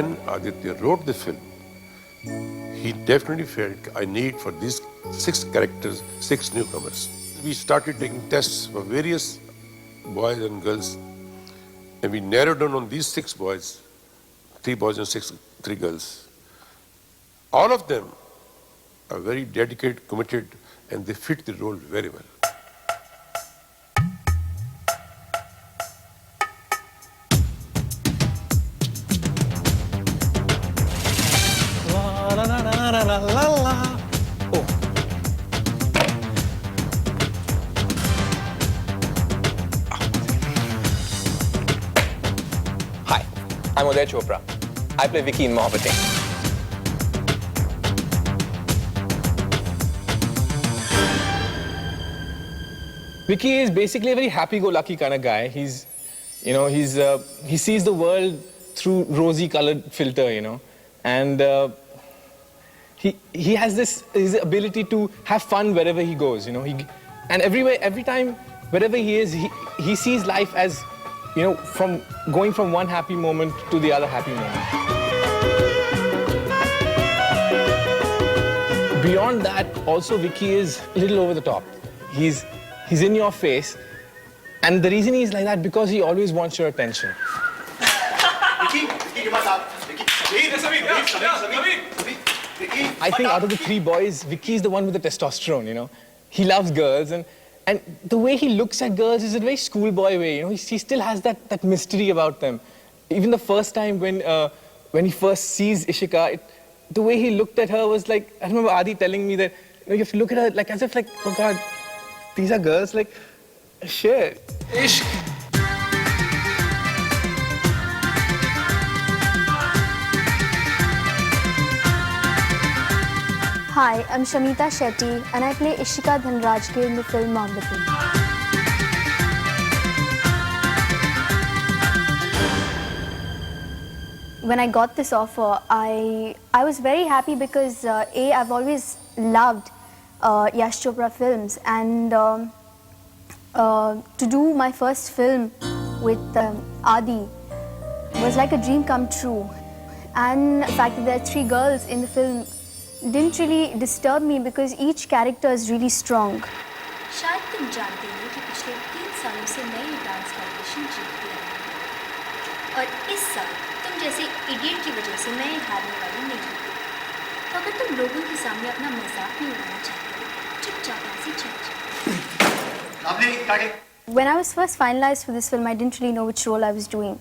when Aditya wrote the film, he definitely felt I need for these 6 characters, 6 newcomers. We started taking tests for various boys and girls, and we narrowed down on these 6 boys, 3 boys and 3 girls. All of them are very dedicated, committed, and they fit the role very well. Oh. Hi, I'm Uday Chopra. I play Vicky in Mohabbtein. Vicky is basically a very happy-go-lucky kind of guy. He sees the world through rosy-colored filter, and he has his ability to have fun wherever he goes, and every time, wherever he is, he sees life as, from going from one happy moment to the other happy moment. Beyond that, also Vicky is a little over the top. He's in your face, and the reason he's like that because he always wants your attention. I think out of the 3 boys, Vicky is the one with the testosterone, He loves girls, and the way he looks at girls is a very schoolboy way, He still has that mystery about them. Even the first time when he first sees Ishika, the way he looked at her was like, I remember Adi telling me that, you have to look at her like as if like, oh God, these are girls, like, shit. Ishq. Hi, I'm Shamita Shetty and I play Ishika Dhanrajke in the film mohabbtein. When I got this offer, I was very happy because I've always loved Yash Chopra films, and to do my first film with Adi was like a dream come true. And the fact that there are 3 girls in the film didn't really disturb me because each character is really strong. शायद तुम जानते हो कि पिछले 3 सालों से मैं ये डांस कॉम्पिटिशन जीतती आई हूँ, और इस साल तुम जैसे इडियट की वजह से मैं हारने वाली नहीं हूँ। तो अगर तुम लोगों के सामने अपना मजाक नहीं उड़ाना चाहते, चुपचाप ऐसे चल जाओ। When I was first finalized for this film, I didn't really know which role I was doing.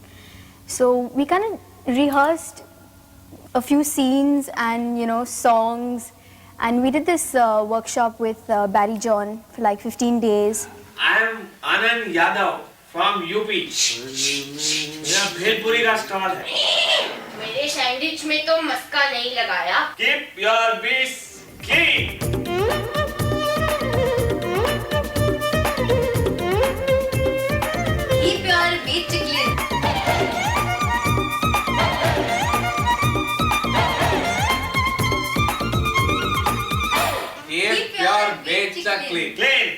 So we kind of rehearsed a few scenes and, songs. And we did this workshop with Barry John for like 15 days. I am Anand Yadav from UP. मेरा भेलपुरी का stall है। मेरे sandwich में तो मस्का नहीं लगाया। Keep your beats clean. Keep your beats clean. Keep your beats clean.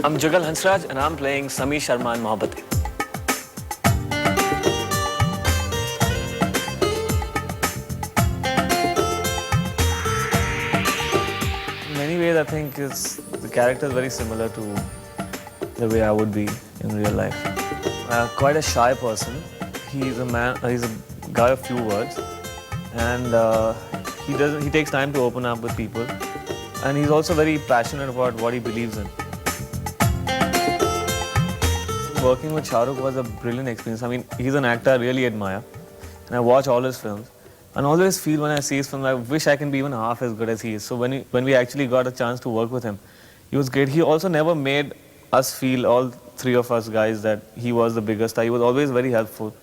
I'm Jugal Hansraj and I'm playing Sami Sharma in Mohabbtein. In many ways, I think the character is very similar to the way I would be in real life. Quite a shy person. He's a guy of few words, and he takes time to open up with people, and he's also very passionate about what he believes in. Working with Shah Rukh was a brilliant experience. I mean, he's an actor I really admire, and I watch all his films, and always feel when I see his films, I wish I can be even half as good as he is. So when we actually got a chance to work with him, he was great. He also never made us feel, all 3 of us guys, that he was the biggest star. He was always very helpful.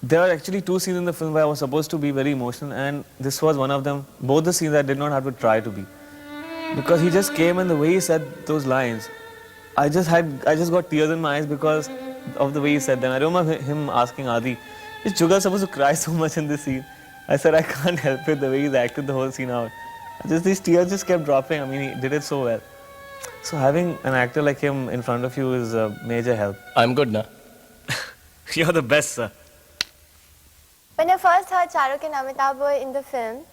There are actually 2 scenes in the film where I was supposed to be very emotional, and this was one of them. Both the scenes I did not have to try to be, because he just came, and the way he said those lines, I just got tears in my eyes because of the way he said them. I remember him asking Adi, "Is Jugal supposed to cry so much in this scene?" I said, "I can't help it, the way he's acted the whole scene out." These tears just kept dropping. I mean, he did it so well. So having an actor like him in front of you is a major help. I'm good, na? You're the best, sir. When I first heard Shahrukh and Amitabh were in the film,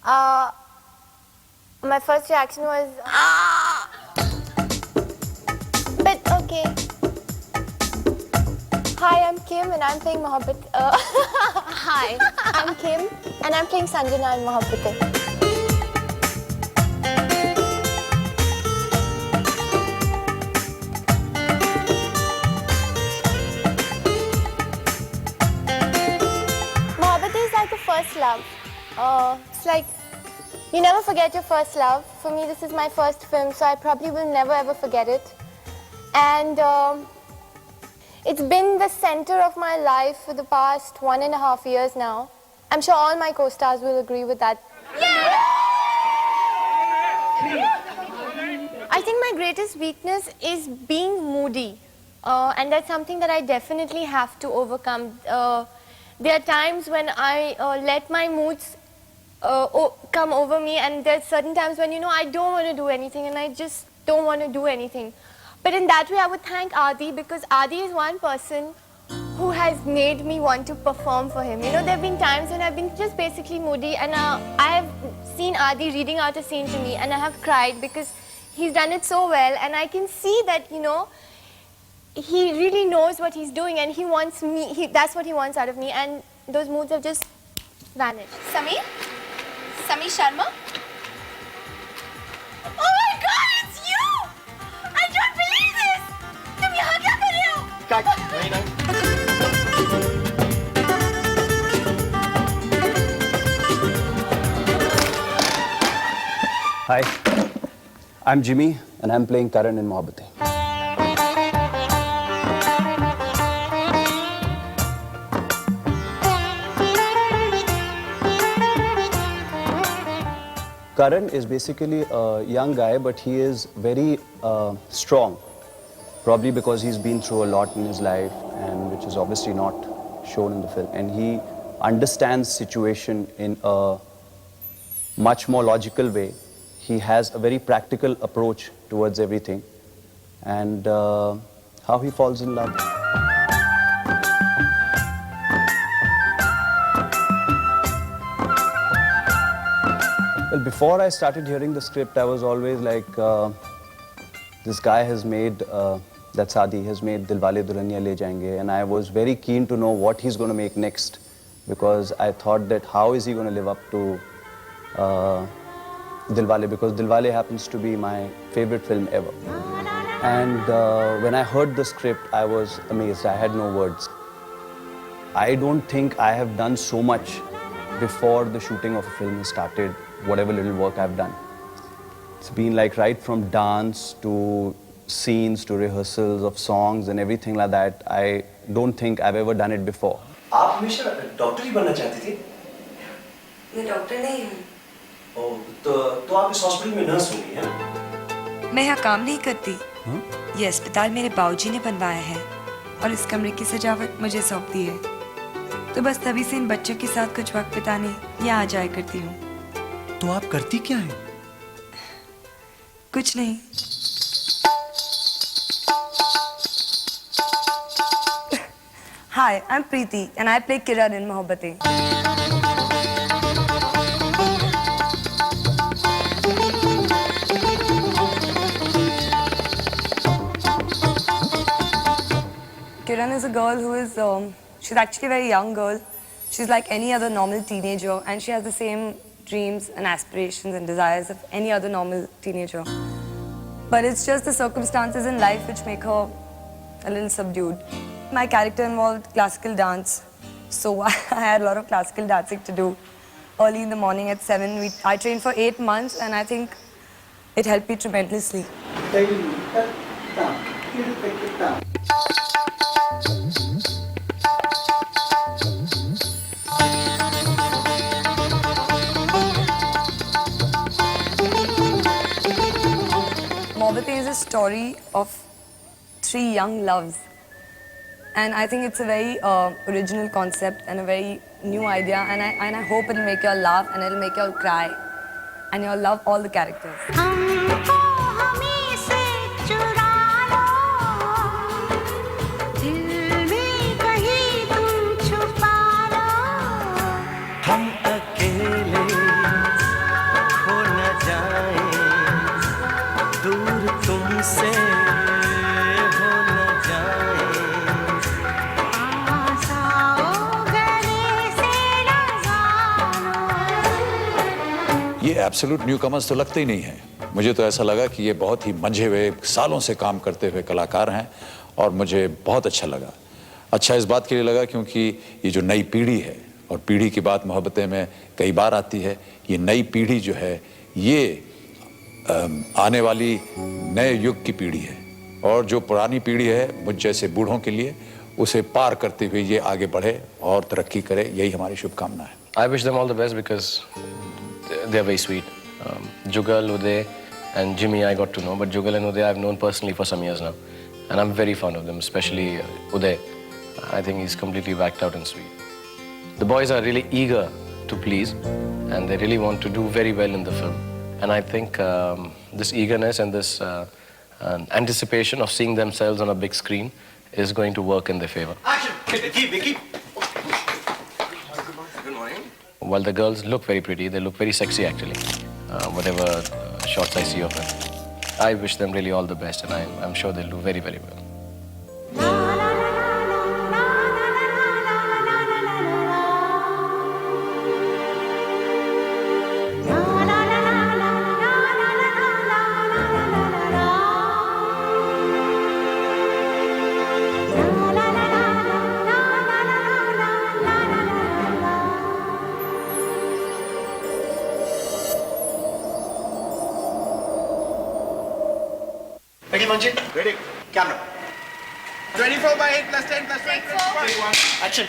my first reaction was, but okay. Hi, I'm Kim and I'm playing Hi, I'm Kim and I'm playing Sanjana in Mohabbtein. Mohabbtein is like a first love. It's like you never forget your first love. For me, this is my first film, so I probably will never ever forget it. And it's been the center of my life for the past 1.5 years now. I'm sure all my co-stars will agree with that. I think my greatest weakness is being moody. And that's something that I definitely have to overcome. There are times when I let my moods come over me, and there's certain times when, I don't want to do anything and I just don't want to do anything. But in that way, I would thank Adi, because Adi is one person who has made me want to perform for him. There have been times when I've been just basically moody, and I have seen Adi reading out a scene to me and I have cried because he's done it so well, and I can see that, he really knows what he's doing and he wants me, that's what he wants out of me, and those moods have just vanished. Sameer Sharma. Oh my God, it's you! I don't believe this! तुम यहाँ क्या कर रहे हो? Hi, I'm Jimmy and I'm playing Karan in Mohabbtein. Karan is basically a young guy, but he is very strong, probably because he's been through a lot in his life, and which is obviously not shown in the film. And he understands situation in a much more logical way. He has a very practical approach towards everything, and how he falls in love. Well, before I started hearing the script, I was always like, this guy has made, that Sadi has made Dilwale Dulhaniya Le Jayenge, and I was very keen to know what he's going to make next, because I thought that how is he going to live up to Dilwale, because Dilwale happens to be my favorite film ever. And when I heard the script, I was amazed. I had no words. I don't think I have done so much before the shooting of a film has started, whatever little work I've done. It's been like right from dance to scenes to rehearsals of songs and everything like that. I don't think I've ever done it before. आप हमेशा doctor ही बनना चाहती थी? मैं doctor नहीं हूँ। ओह, तो आप इस हॉस्पिटल में नर्स होंगी, है? मैं यहाँ काम नहीं करती। ये अस्पताल मेरे बाबूजी ने बनवाया है और इस कमरे की सजावट मुझे सौंप दी है। तो बस तभी से इन बच्चों के साथ कुछ वक्त बिताने यहाँ आ जाया करती हूँ। तो आप करती क्या हैं? कुछ नहीं। Hi, I'm Preeti and I play Kiran in Mohabbtein. Kiran is a girl who is, she's actually a very young girl. She's like any other normal teenager, and she has the same dreams and aspirations and desires of any other normal teenager. But it's just the circumstances in life which make her a little subdued. My character involved classical dance, so I had a lot of classical dancing to do. Early in the morning at 7, I trained for 8 months, and I think it helped me tremendously. Mohabbtein is a story of 3 young loves. And I think it's a very original concept and a very new idea, and I hope it'll make you all laugh and it'll make you all cry and you'll love all the characters. Absolute newcomers तो लगते ही नहीं हैं। मुझे तो ऐसा लगा कि ये बहुत ही मंझे हुए, सालों से काम करते हुए कलाकार हैं और मुझे बहुत अच्छा लगा। अच्छा इस बात के लिए लगा क्योंकि ये जो नई पीढ़ी है, और पीढ़ी की बात मोहब्बतें में कई बार आती है, ये नई पीढ़ी जो है ये आने वाली नए युग की पीढ़ी है, और जो पुरानी पीढ़ी है मुझ जैसे बूढ़ों के लिए उसे पार करते हुए ये आगे बढ़े और तरक्की करे, यही हमारी शुभकामना है। I wish them all the best because they are very sweet. Jugal, Uday and Jimmy I got to know, but Jugal and Uday I've known personally for some years now. And I'm very fond of them, especially Uday. I think he's completely whacked out and sweet. The boys are really eager to please and they really want to do very well in the film. And I think this eagerness and this anticipation of seeing themselves on a big screen is going to work in their favor. Action! Vicky! Good morning. While the girls look very pretty, they look very sexy actually, whatever shots I see of them. I wish them really all the best and I'm sure they'll do very, very well. Ready, Manjit? Ready. Camera. 24 by 8 plus 10 plus 5 plus 1. Action.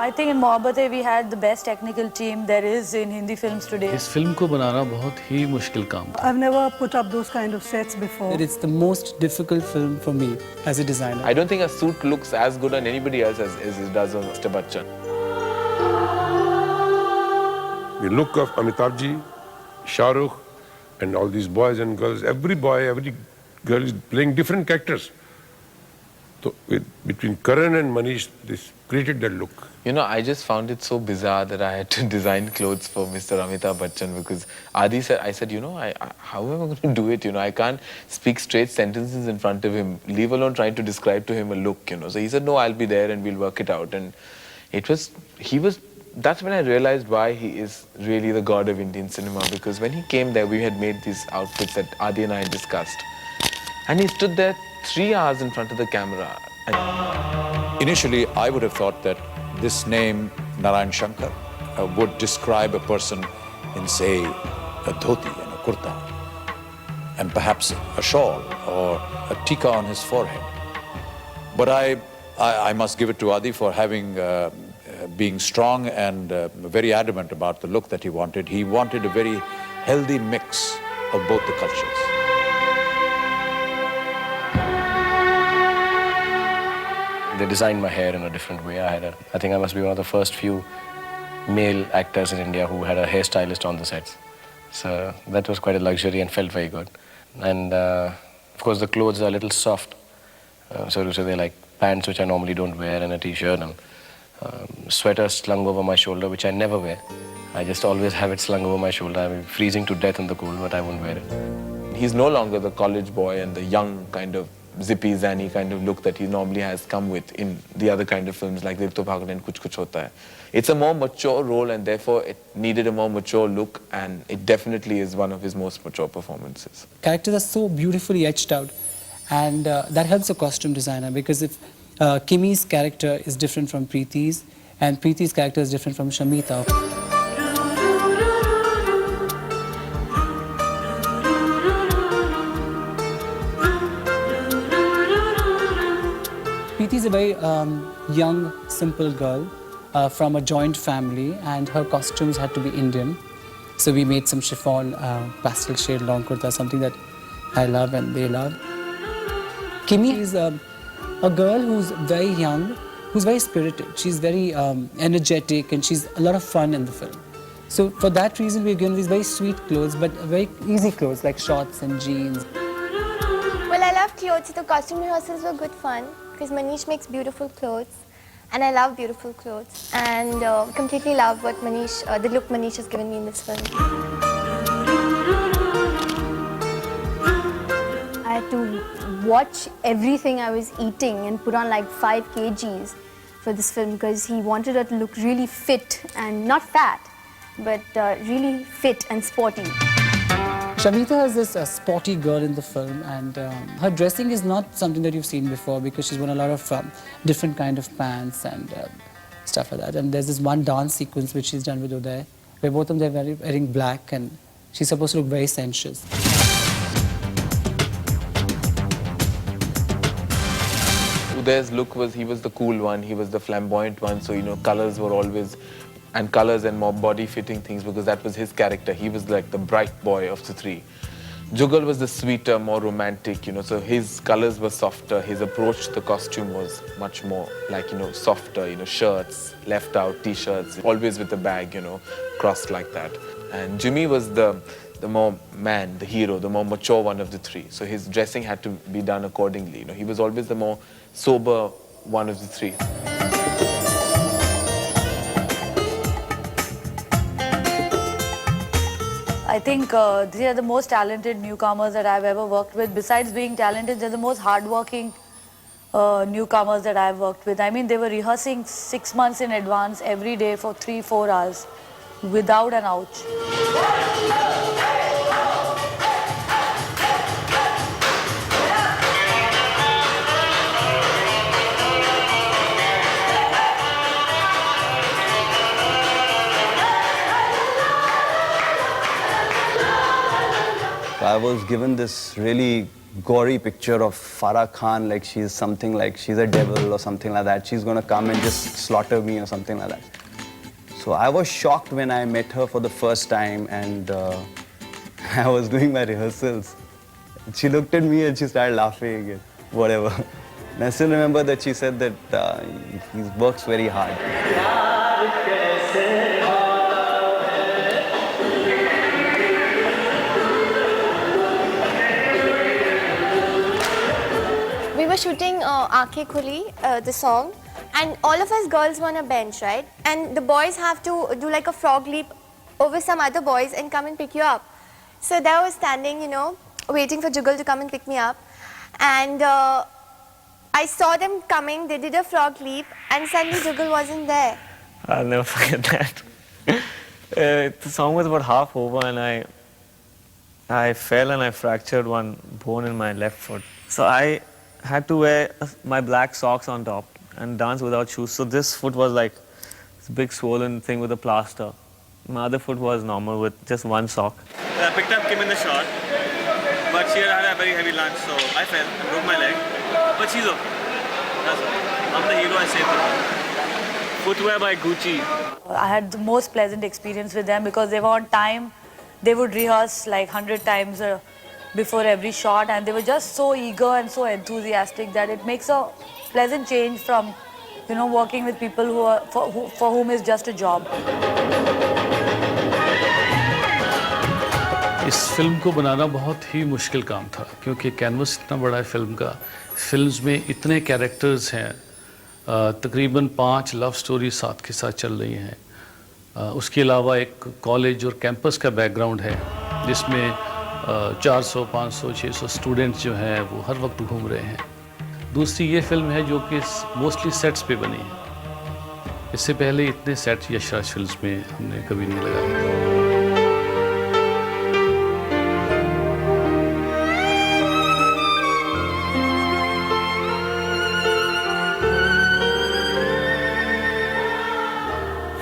I think in mohabbtein we had the best technical team there is in Hindi films today. इस film को बनाना बहुत ही मुश्किल काम था। I've never put up those kind of sets before. It's the most difficult film for me as a designer. I don't think a suit looks as good on anybody else as it does on Mr. Bachchan. The look of Amitabh ji, Shah Rukh, and all these boys and girls, every boy, every girl is playing different characters. So between Karan and Manish, this created that look. You know, I just found it so bizarre that I had to design clothes for Mr. Amitabh Bachchan because Adi said, you know, how am I going to do it? You know, I can't speak straight sentences in front of him, leave alone trying to describe to him a look, you know. So he said, no, I'll be there and we'll work it out. And that's when I realized why he is really the god of Indian cinema, because when he came there, we had made these outfits that Adi and I had discussed. And he stood there 3 hours in front of the camera. Initially, I would have thought that this name, Narayan Shankar, would describe a person in, say, a dhoti and a kurta, and perhaps a shawl or a tika on his forehead. But I must give it to Adi for being strong and very adamant about the look that he wanted. He wanted a very healthy mix of both the cultures. They designed my hair in a different way. I think I must be one of the first few male actors in India who had a hairstylist on the sets. So that was quite a luxury and felt very good. And of course the clothes are a little soft. So they're like pants which I normally don't wear and a t-shirt and sweater slung over my shoulder, which I never wear. I just always have it slung over my shoulder. I'm freezing to death in the cold, but I won't wear it. He's no longer the college boy and the young kind of zippy, zanny kind of look that he normally has come with in the other kind of films like Dev To Bhagal and Kuch Kuch Hota Hai. It's a more mature role and therefore it needed a more mature look, and it definitely is one of his most mature performances. Characters are so beautifully etched out, and that helps a costume designer, because if Kimi's character is different from Preeti's and Preeti's character is different from Shamita. Preeti is a very young, simple girl from a joint family, and her costumes had to be Indian. So we made some chiffon, pastel shade long kurta, something that I love and they love. Kimi is a girl who's very young, who's very spirited. She's very energetic and she's a lot of fun in the film. So for that reason, we've given these very sweet clothes, but very easy clothes like shorts and jeans. Well, I love clothes. The costume rehearsals were good fun because Manish makes beautiful clothes. and I love beautiful clothes, and completely love what Manish, the look Manish has given me in this film. I had to watch everything I was eating and put on like 5 kgs for this film because he wanted her to look really fit and not fat, but really fit and sporty. Shamita is this sporty girl in the film, and her dressing is not something that you've seen before because she's worn a lot of different kind of pants and stuff like that. And there's this one dance sequence which she's done with Uday, where both of them are wearing black, and she's supposed to look very sensuous. Uday's look was, he was the cool one, he was the flamboyant one, so you know, colors were always, and colors and more body-fitting things because that was his character. He was like the bright boy of the three. Jugal was the sweeter, more romantic, you know, so his colors were softer, his approach to the costume was much more like, you know, softer, you know, shirts, left out, t-shirts, always with the bag, you know, crossed like that. And Jimmy was the more man, the hero, the more mature one of the three. So his dressing had to be done accordingly, you know, he was always the more sober one of the three. I think these are the most talented newcomers that I've ever worked with. Besides being talented, they're the most hardworking newcomers that I've worked with. I mean, they were rehearsing 6 months in advance every day for 3-4 hours without an ouch. I was given this really gory picture of Farah Khan, like she's something like she's a devil or something like that. She's gonna come and just slaughter me or something like that. So I was shocked when I met her for the first time, and I was doing my rehearsals. She looked at me and she started laughing and whatever. And I still remember that she said that he works very hard. We were shooting Aankhein Khuli, the song, and all of us girls were on a bench, right? And the boys have to do like a frog leap over some other boys and come and pick you up. So there I was standing, you know, waiting for Jugal to come and pick me up. And I saw them coming, they did a frog leap, and suddenly Jugal wasn't there. I'll never forget that. The song was about half over, and I fell and I fractured one bone in my left foot. So I had to wear my black socks on top and dance without shoes. So this foot was like this big swollen thing with a plaster. My other foot was normal with just one sock. I picked up Kim in the shot, but she had a very heavy lunch, so I fell and broke my leg. But she's okay. That's okay. I'm the hero, I saved her. Footwear by Gucci. I had the most pleasant experience with them because they were on time. They would rehearse like 100 times before every shot, and they were just so eager and so enthusiastic that it makes a pleasant change from, you know, working with people who are for whom is just a job. इस film को बनाना बहुत ही मुश्किल काम था क्योंकि canvas इतना बड़ा है फिल्म का. फिल्म्स में इतने कैरेक्टर्स हैं, तकरीबन 5 लव स्टोरी साथ के साथ चल रही हैं. उसके अलावा एक कॉलेज और कैंपस का बैकग्राउंड है जिसमें 400, 500, 600 स्टूडेंट्स जो हैं वो हर वक्त घूम रहे हैं. दूसरी ये फिल्म है जो कि मोस्टली सेट्स पे बनी है. इससे पहले इतने सेट यशराज फिल्म्स में हमने कभी नहीं लगाए.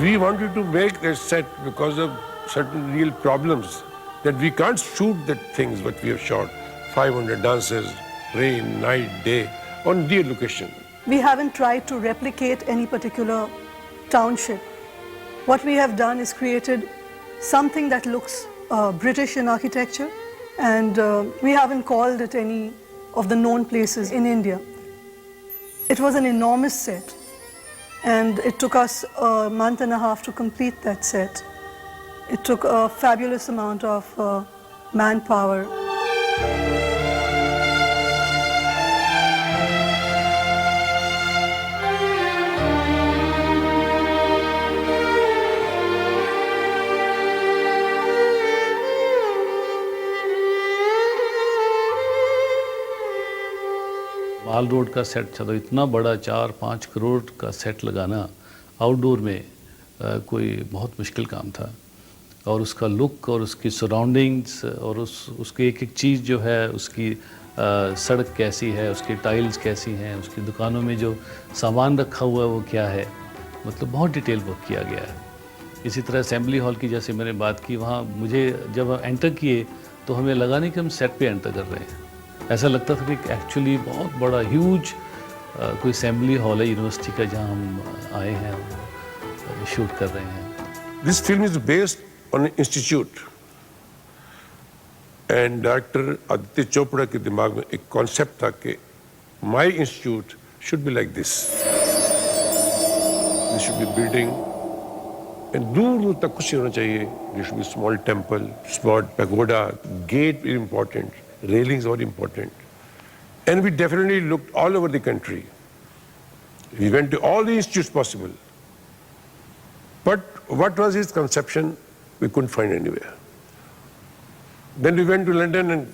We wanted to make that set because of certain real problems that we can't shoot the things what we have shot. 500 dancers, rain, night, day, on real location. We haven't tried to replicate any particular township. What we have done is created something that looks British in architecture, and we haven't called it any of the known places in India. It was an enormous set, and it took us a month and a half to complete that set. It took a fabulous amount of manpower. All road का set था, तो इतना बड़ा 4-5 करोड़ का set लगाना outdoor में कोई बहुत मुश्किल काम था। और उसका लुक और उसकी सराउंडिंग्स और उसकी एक एक चीज़ जो है, उसकी सड़क कैसी है, उसकी टाइल्स कैसी हैं, उसकी दुकानों में जो सामान रखा हुआ है वो क्या है, मतलब बहुत डिटेल वर्क किया गया है। इसी तरह असेंबली हॉल की जैसे मैंने बात की, वहाँ मुझे जब एंटर किए तो हमें लगा नहीं कि हम सेट पे एंटर कर रहे हैं। ऐसा लगता था कि एक्चुअली बहुत बड़ा ह्यूज कोई असेंबली हॉल है यूनिवर्सिटी का, जहाँ हम आए हैं और शूट कर रहे हैं। This film is based on an institute and director Aditya Chopra के दिमाग में एक कॉन्सेप्ट था कि my institute should be like this should be building and दूर दूर तक कुछ नहीं होना चाहिए। There should be small temple, small pagoda, gate is important, railings are important, and we definitely looked all over the country. We went to all the institutes possible, but what was his conception? We couldn't find anywhere. Then we went to London and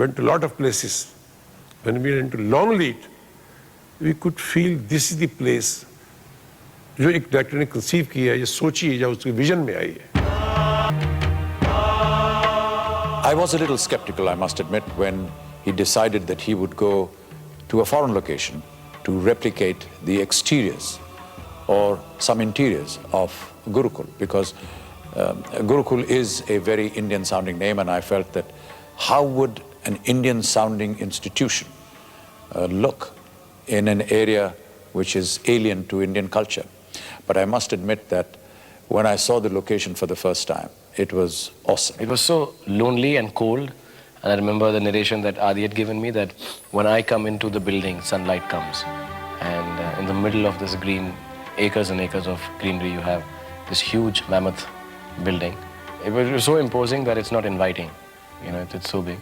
went to a lot of places. When we went to Longleat, we could feel this is the place जो एक director ने conceive किया है, ये सोची है, या उसके vision में आई है। I was a little skeptical, I must admit, when he decided that he would go to a foreign location to replicate the exteriors or some interiors of Gurukul, because Gurukul is a very Indian sounding name, and I felt that how would an Indian sounding institution look in an area which is alien to Indian culture. But I must admit that when I saw the location for the first time, it was awesome. It was so lonely and cold, and I remember the narration that Adi had given me, that when I come into the building, sunlight comes, and in the middle of this green, acres and acres of greenery, you have this huge mammoth building. It was so imposing that it's not inviting. You know, it's so big,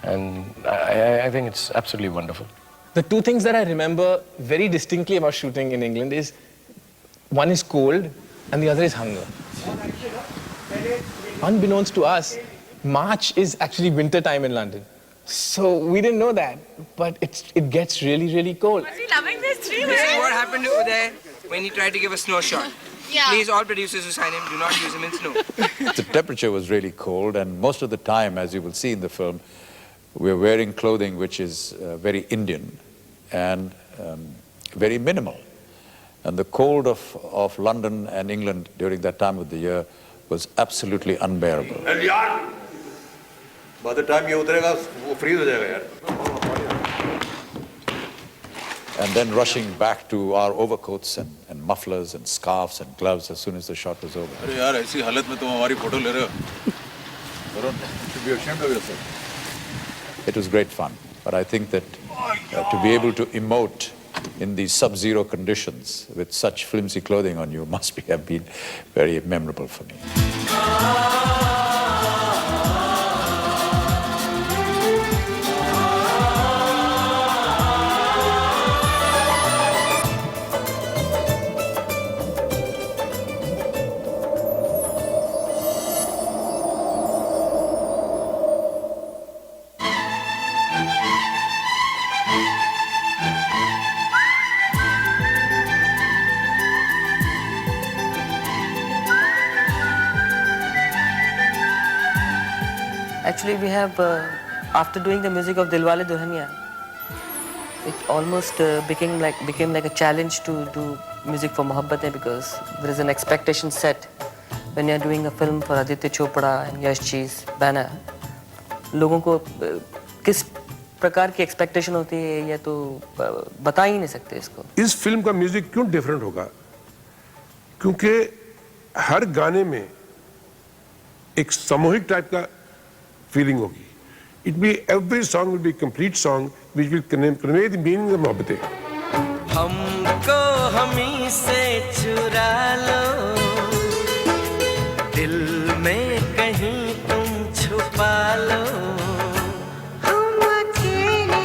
and I think it's absolutely wonderful. The two things that I remember very distinctly about shooting in England is, one is cold and the other is hunger. Unbeknownst to us, March is actually winter time in London. So we didn't know that, but it gets really, really cold. This is what happened to Uday when he tried to give a snow shot. Yeah. Please, all producers who sign him, do not use him in snow. The temperature was really cold, and most of the time, as you will see in the film, we're wearing clothing which is very Indian and very minimal. And the cold of London and England during that time of the year was absolutely unbearable. And yaar, by the time you utrega, wo freeze ho jayega yaar. And then rushing back to our overcoats and mufflers and scarves and gloves as soon as the shot was over. अरे यार ऐसी हालत में तुम हमारी photo ले रहे हो? Varun, you should be ashamed of yourself. It was great fun, but I think that to be able to emote in these sub-zero conditions with such flimsy clothing on you must have been very memorable for me. Actually, we have, after doing the music of Dilwale Dulhaniya, it almost became like a challenge to do music for mohabbtein, because there is an expectation set when you are doing a film for Aditya Chopra and Yash Ji's banner. लोगों को किस प्रकार की expectation होती है ये तो बता ही नहीं सकते इसको। इस फिल्म का म्यूजिक क्यों डिफरेंट होगा? क्योंकि हर गाने में एक सामूहिक टाइप का फीलिंग होगी. Every song will be a complete song which will convey the meaning of mohabbatein. हमको हमी से चुरा लो, दिल में कहीं तुम छुपा लो. हम अकेले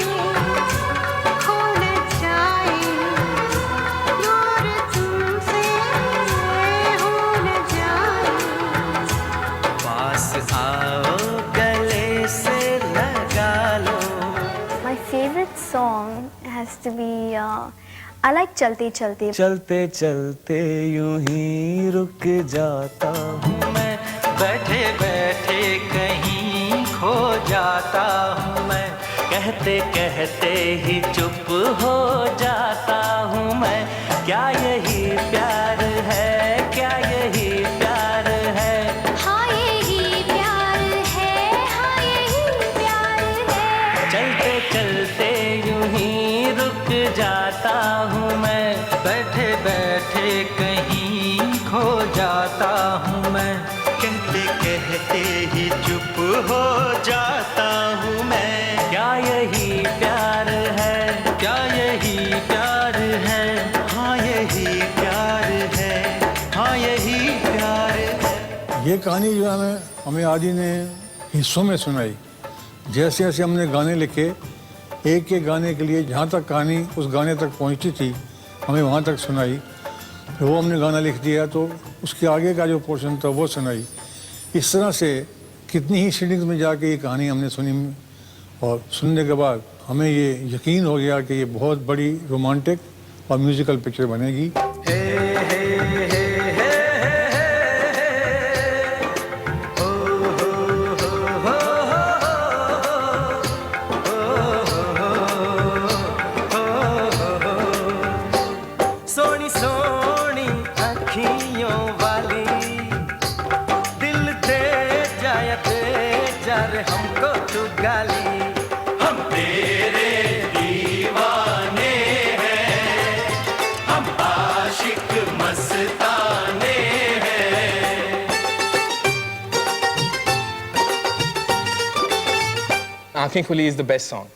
खो न जाएं, दूर तुमसे हो न जाएं. पास आओ, गले से लगा लो. My favorites song has to be, I like Chalte Chalte. चलते चलते यूं ही रुक जाता हूँ मैं बैठे बैठे कहीं खो जाता हूँ मैं कहते कहते ही चुप हो जाता हूँ मैं क्या यही प्यार है क्या यही प्यार है हाँ यही प्यार है हाँ यही प्यार है चलते चलते यूं ही रुक जाता हूँ मैं बैठे बैठे कहीं खो जाता हूँ मैं कहते कहते ही चुप हो जाता हूँ मैं क्या यही प्यार है क्या यही प्यार है हाँ यही प्यार है हाँ यही प्यार है। ये कहानी जो है हमें आदि ने हिस्सों में सुनाई। जैसे जैसे हमने गाने लिखे, एक एक गाने के लिए जहाँ तक कहानी उस गाने तक पहुँचती थी हमें वहाँ तक सुनाई। फिर वो हमने गाना लिख दिया तो उसके आगे का जो पोर्शन था वो सुनाई। इस तरह से कितनी ही सीटिंग्स में जाके ये कहानी हमने सुनी और सुनने के बाद हमें ये यकीन हो गया कि ये बहुत बड़ी रोमांटिक और म्यूज़िकल पिक्चर बनेगी। सोनी सोनी अखियों वाली दिल दे जा रे हमको तू गाली हम तेरे दीवाने हैं हम आशिक मस्ताने हैं। Aankhein Khuli is the best song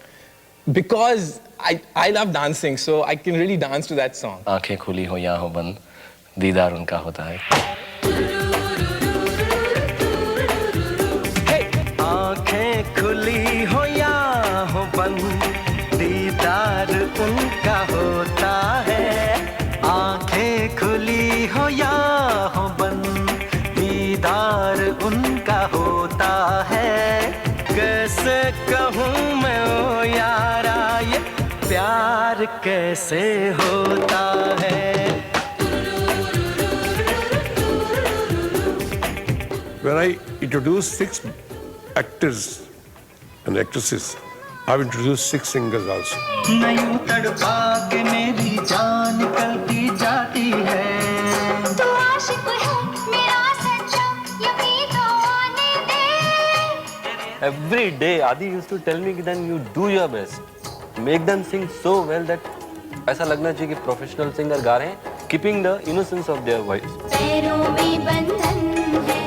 because I love dancing, so I can really dance to that song. आंखें खुली हो या हो बंद दीदार उनका होता है। आंखें खुली हो या हो बंद दीदार उनका होता है आंखें खुली हो या हो बंद दीदार उनका होता है कैसे कहूँ मैं ओ यारा ये प्यार कैसे होता है। When I introduced 6 actors and actresses, I've introduced 6 singers also. नहीं तड़पा के मेरी जान निकलती जाती है तू आशिक है मेरा सच्चा यही तो आने दे। Every day, Adi used to tell me that then you do your best, make them sing so well that ऐसा लगना चाहिए कि professional singer गा रहे हैं, keeping the innocence of their voice. पैरों में बंधन है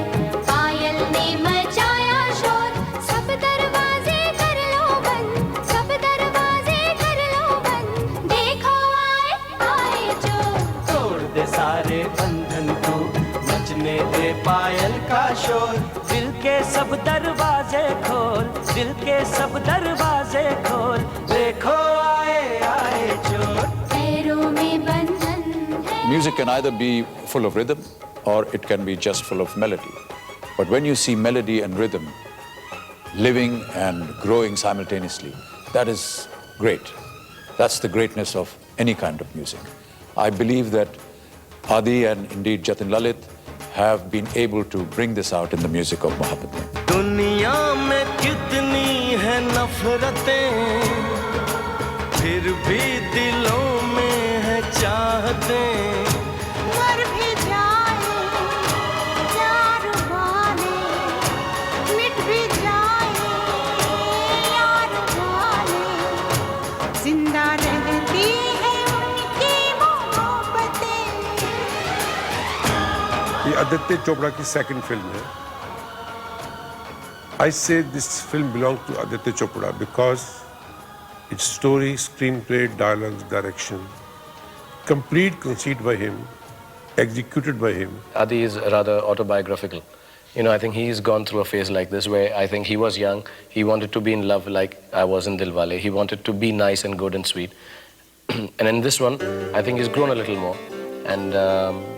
पायल ने मचाया शोर सब दरवाजे कर लो बंद सब दरवाजे कर लो बंद देखो आए आए जो तोड़ दे सारे बंधन तू नचने दे पायल का शोर दिल के सब दरवाजे खोल दिल के सब दरवाजे खोल देखो आए आए जो पैरों में बंधन है। Music can either be full of rhythm or it can be just full of melody. But when you see melody and rhythm living and growing simultaneously, that is great. That's the greatness of any kind of music. I believe that Adi and indeed Jatin Lalit have been able to bring this out in the music of mohabbtein. दुनिया में कितनी है नफरतें फिर भी दिलों में है चाहतें मर भी जाए यार वाले मिट भी जाए यार वाले जिंदा रहती है उनकी मोहब्बतें। ये आदित्य चोपड़ा की सेकंड फिल्म है। I say this film belongs to Aditya Chopra because its story, screenplay, dialogues, direction, complete conceit by him, executed by him. Adi is rather autobiographical. You know, I think he's gone through a phase like this where I think he was young, he wanted to be in love like I was in Dilwale, he wanted to be nice and good and sweet. And in this one, I think he's grown a little more and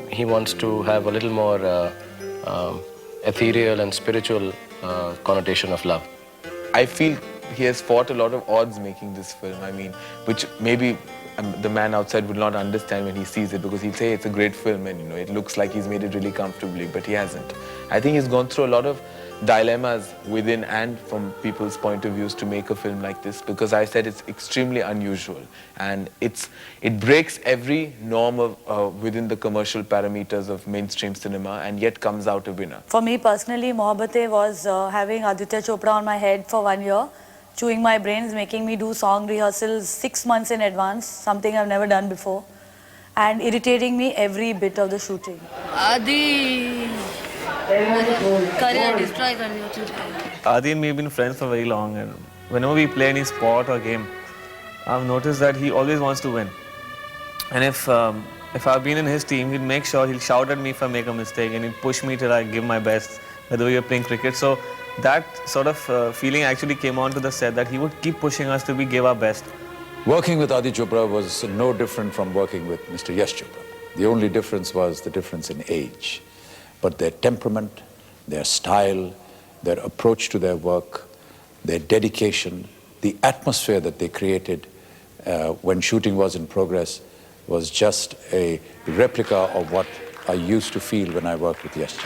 he wants to have a little more ethereal and spiritual connotation of love. I feel he has fought a lot of odds making this film. I mean, which maybe the man outside would not understand when he sees it, because he'll say it's a great film and it looks like he's made it really comfortably, but he hasn't. I think he's gone through a lot of dilemmas within and from people's point of views to make a film like this, because I said it's extremely unusual and it breaks every norm of within the commercial parameters of mainstream cinema and yet comes out a winner. For me personally, mohabbtein was having Aditya Chopra on my head for 1 year, chewing my brains, making me do song rehearsals 6 months in advance, something I've never done before, and irritating me every bit of the shooting. Adi, career destroy kar diya tujhe. Adi and me have been friends for very long, and whenever we play any sport or game, I've noticed that he always wants to win. And if I've been in his team, he'll make sure he'll shout at me if I make a mistake, and he'll push me till I give my best, whether we are playing cricket. So that sort of feeling actually came onto the set, that he would keep pushing us till we give our best. Working with Adi Chopra was no different from working with Mr. Yash Chopra. The only difference was the difference in age. But their temperament, their style, their approach to their work, their dedication, the atmosphere that they created when shooting was in progress was just a replica of what I used to feel when I worked with Yash.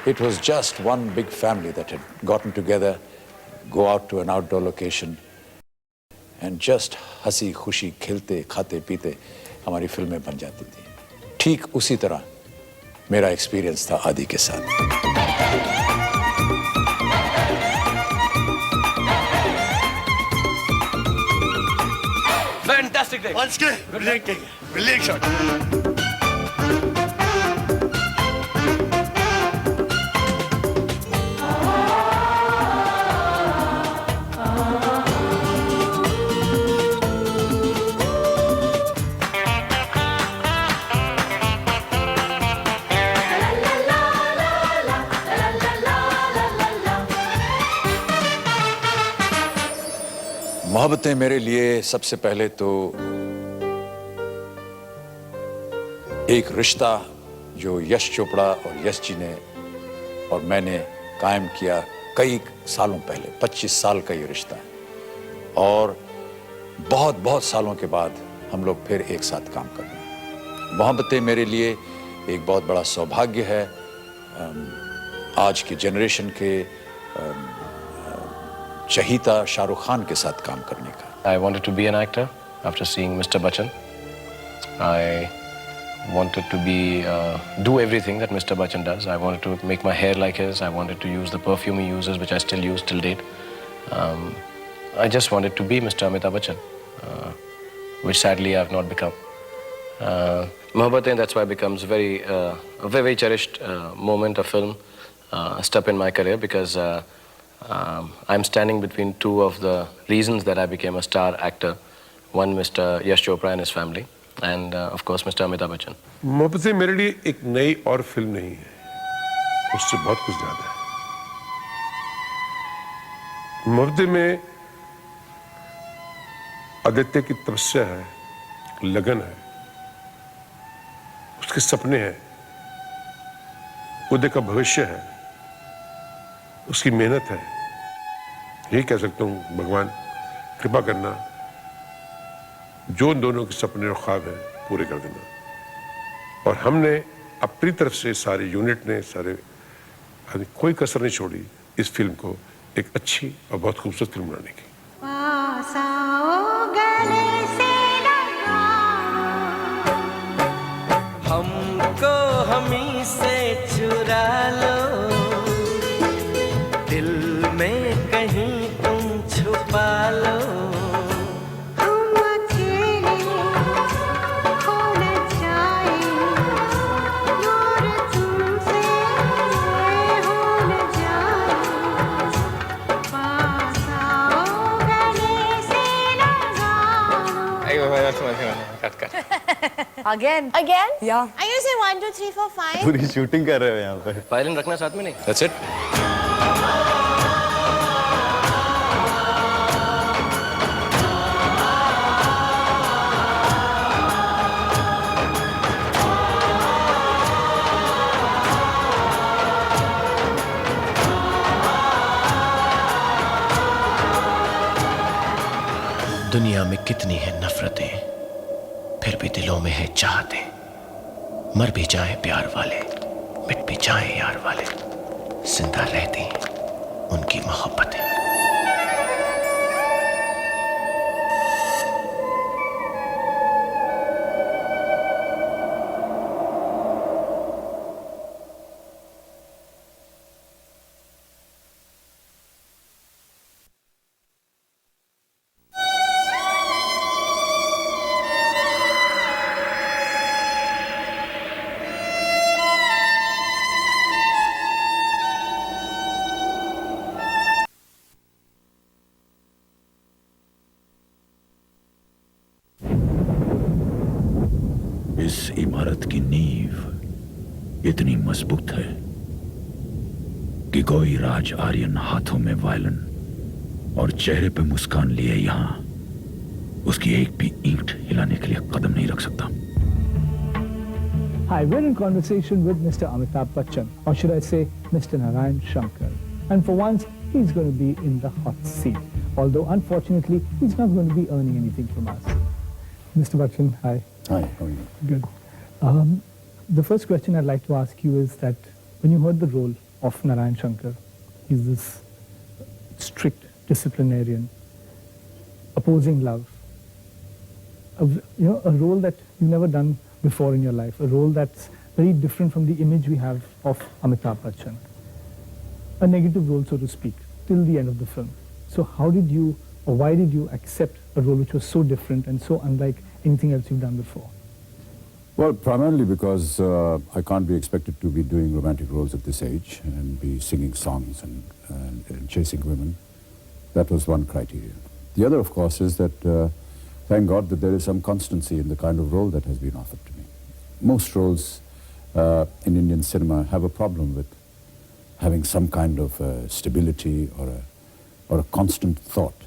It was just one big family that had gotten together, go out to an outdoor location, and just हंसी खुशी खेलते खाते पीते हमारी फिल्में बन जाती थी. ठीक उसी तरह मेरा एक्सपीरियंस था आदि के साथ. Fantastic day. Once again, brilliant day. Brilliant shot. Mohabbatein मेरे लिए सबसे पहले तो एक रिश्ता जो यश चोपड़ा और यश जी ने और मैंने कायम किया कई सालों पहले. 25 साल का ये रिश्ता है और बहुत बहुत सालों के बाद हम लोग फिर एक साथ काम कर रहे हैं. मोहब्बतें मेरे लिए एक बहुत बड़ा सौभाग्य है आज की जनरेशन के चहीता शाहरुख खान के साथ काम करने का. I wanted to be an actor after seeing Mr. Bachchan. I wanted to do everything that Mr. Bachchan does. I wanted to make my hair like his. I wanted to use the perfume he uses, which I still use till date. I just wanted to be Mr. Amitabh Bachchan, which sadly I have not become. Mohabbtein, that's why it becomes a very cherished moment, a film, a step in my career, because I'm standing between two of the reasons that I became a star actor. One, Mr. Yash Chopra and his family, and of course, Mr. Amitabh Bachchan. Mohabbatein मेरे लिए एक नई और film नहीं है, उससे बहुत कुछ ज्यादा है. मोहब्बतें में आदित्य की तपस्या है, लगन है, उसके सपने हैं, उदय का भविष्य है, उसकी मेहनत है. यही कह सकता हूँ, भगवान कृपा करना, जो उन दोनों के सपने और ख्वाब हैं पूरे कर देना. और हमने अपनी तरफ से सारे यूनिट ने कोई कसर नहीं छोड़ी इस फिल्म को एक अच्छी और बहुत खूबसूरत फिल्म बनाने की. हमको हमी से चुरा लो, दिल में कहीं तुम छुपा लो. हम अकेले खो न जाए, दूर तुमसे हो न जाए. पास आओ गले से लगाओ. Again? Yeah. Are you say 1, 2, 3, 4, 5? पूरी शूटिंग कर रहे हो यहाँ पे. वायलिन रखना साथ में नहीं. That's it. दुनिया में कितनी है नफरतें, फिर भी दिलों में है चाहतें। मर भी जाएं प्यार वाले, मिट भी जाएं यार वाले, जिंदा रहती उनकी मोहब्बतें। इस इमारत की नींव इतनी मजबूत है कि कोई राज आर्यन हाथों में वायलिन और चेहरे पे मुस्कान लिए यहां उसकी एक भी ईंट हिलाने के लिए कदम नहीं रख सकता। Hi, we're in conversation with Mr. Amitabh Bachchan, or should I say Mr. Narayan Shankar. And for once, he's going to be in the hot seat. Although, unfortunately, he's not going to be earning anything from us. Mr. Bachchan, hi. Hi, how are you? Good. The first question I'd like to ask you is that when you heard the role of Narayan Shankar, he's this strict disciplinarian, opposing love, a role that you've never done before in your life, a role that's very different from the image we have of Amitabh Bachchan. A negative role, so to speak, till the end of the film. So how did you, or why did you accept a role which was so different and so unlike anything else you've done before? Well, primarily because I can't be expected to be doing romantic roles at this age and be singing songs and chasing women. That was one criteria. The other, of course, is that thank God that there is some constancy in the kind of role that has been offered to me. Most roles in Indian cinema have a problem with having some kind of stability or a constant thought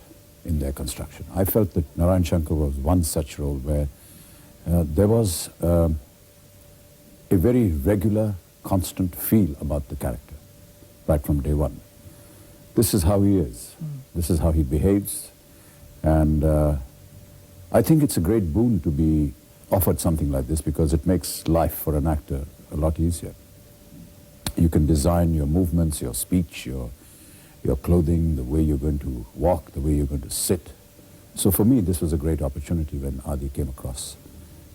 in their construction. I felt that Narayan Shankar was one such role where there was a very regular, constant feel about the character right from day one. This is how he is. This is how he behaves. And I think it's a great boon to be offered something like this because it makes life for an actor a lot easier. You can design your movements, your speech, your clothing, the way you're going to walk, the way you're going to sit. So for me, this was a great opportunity when Adi came across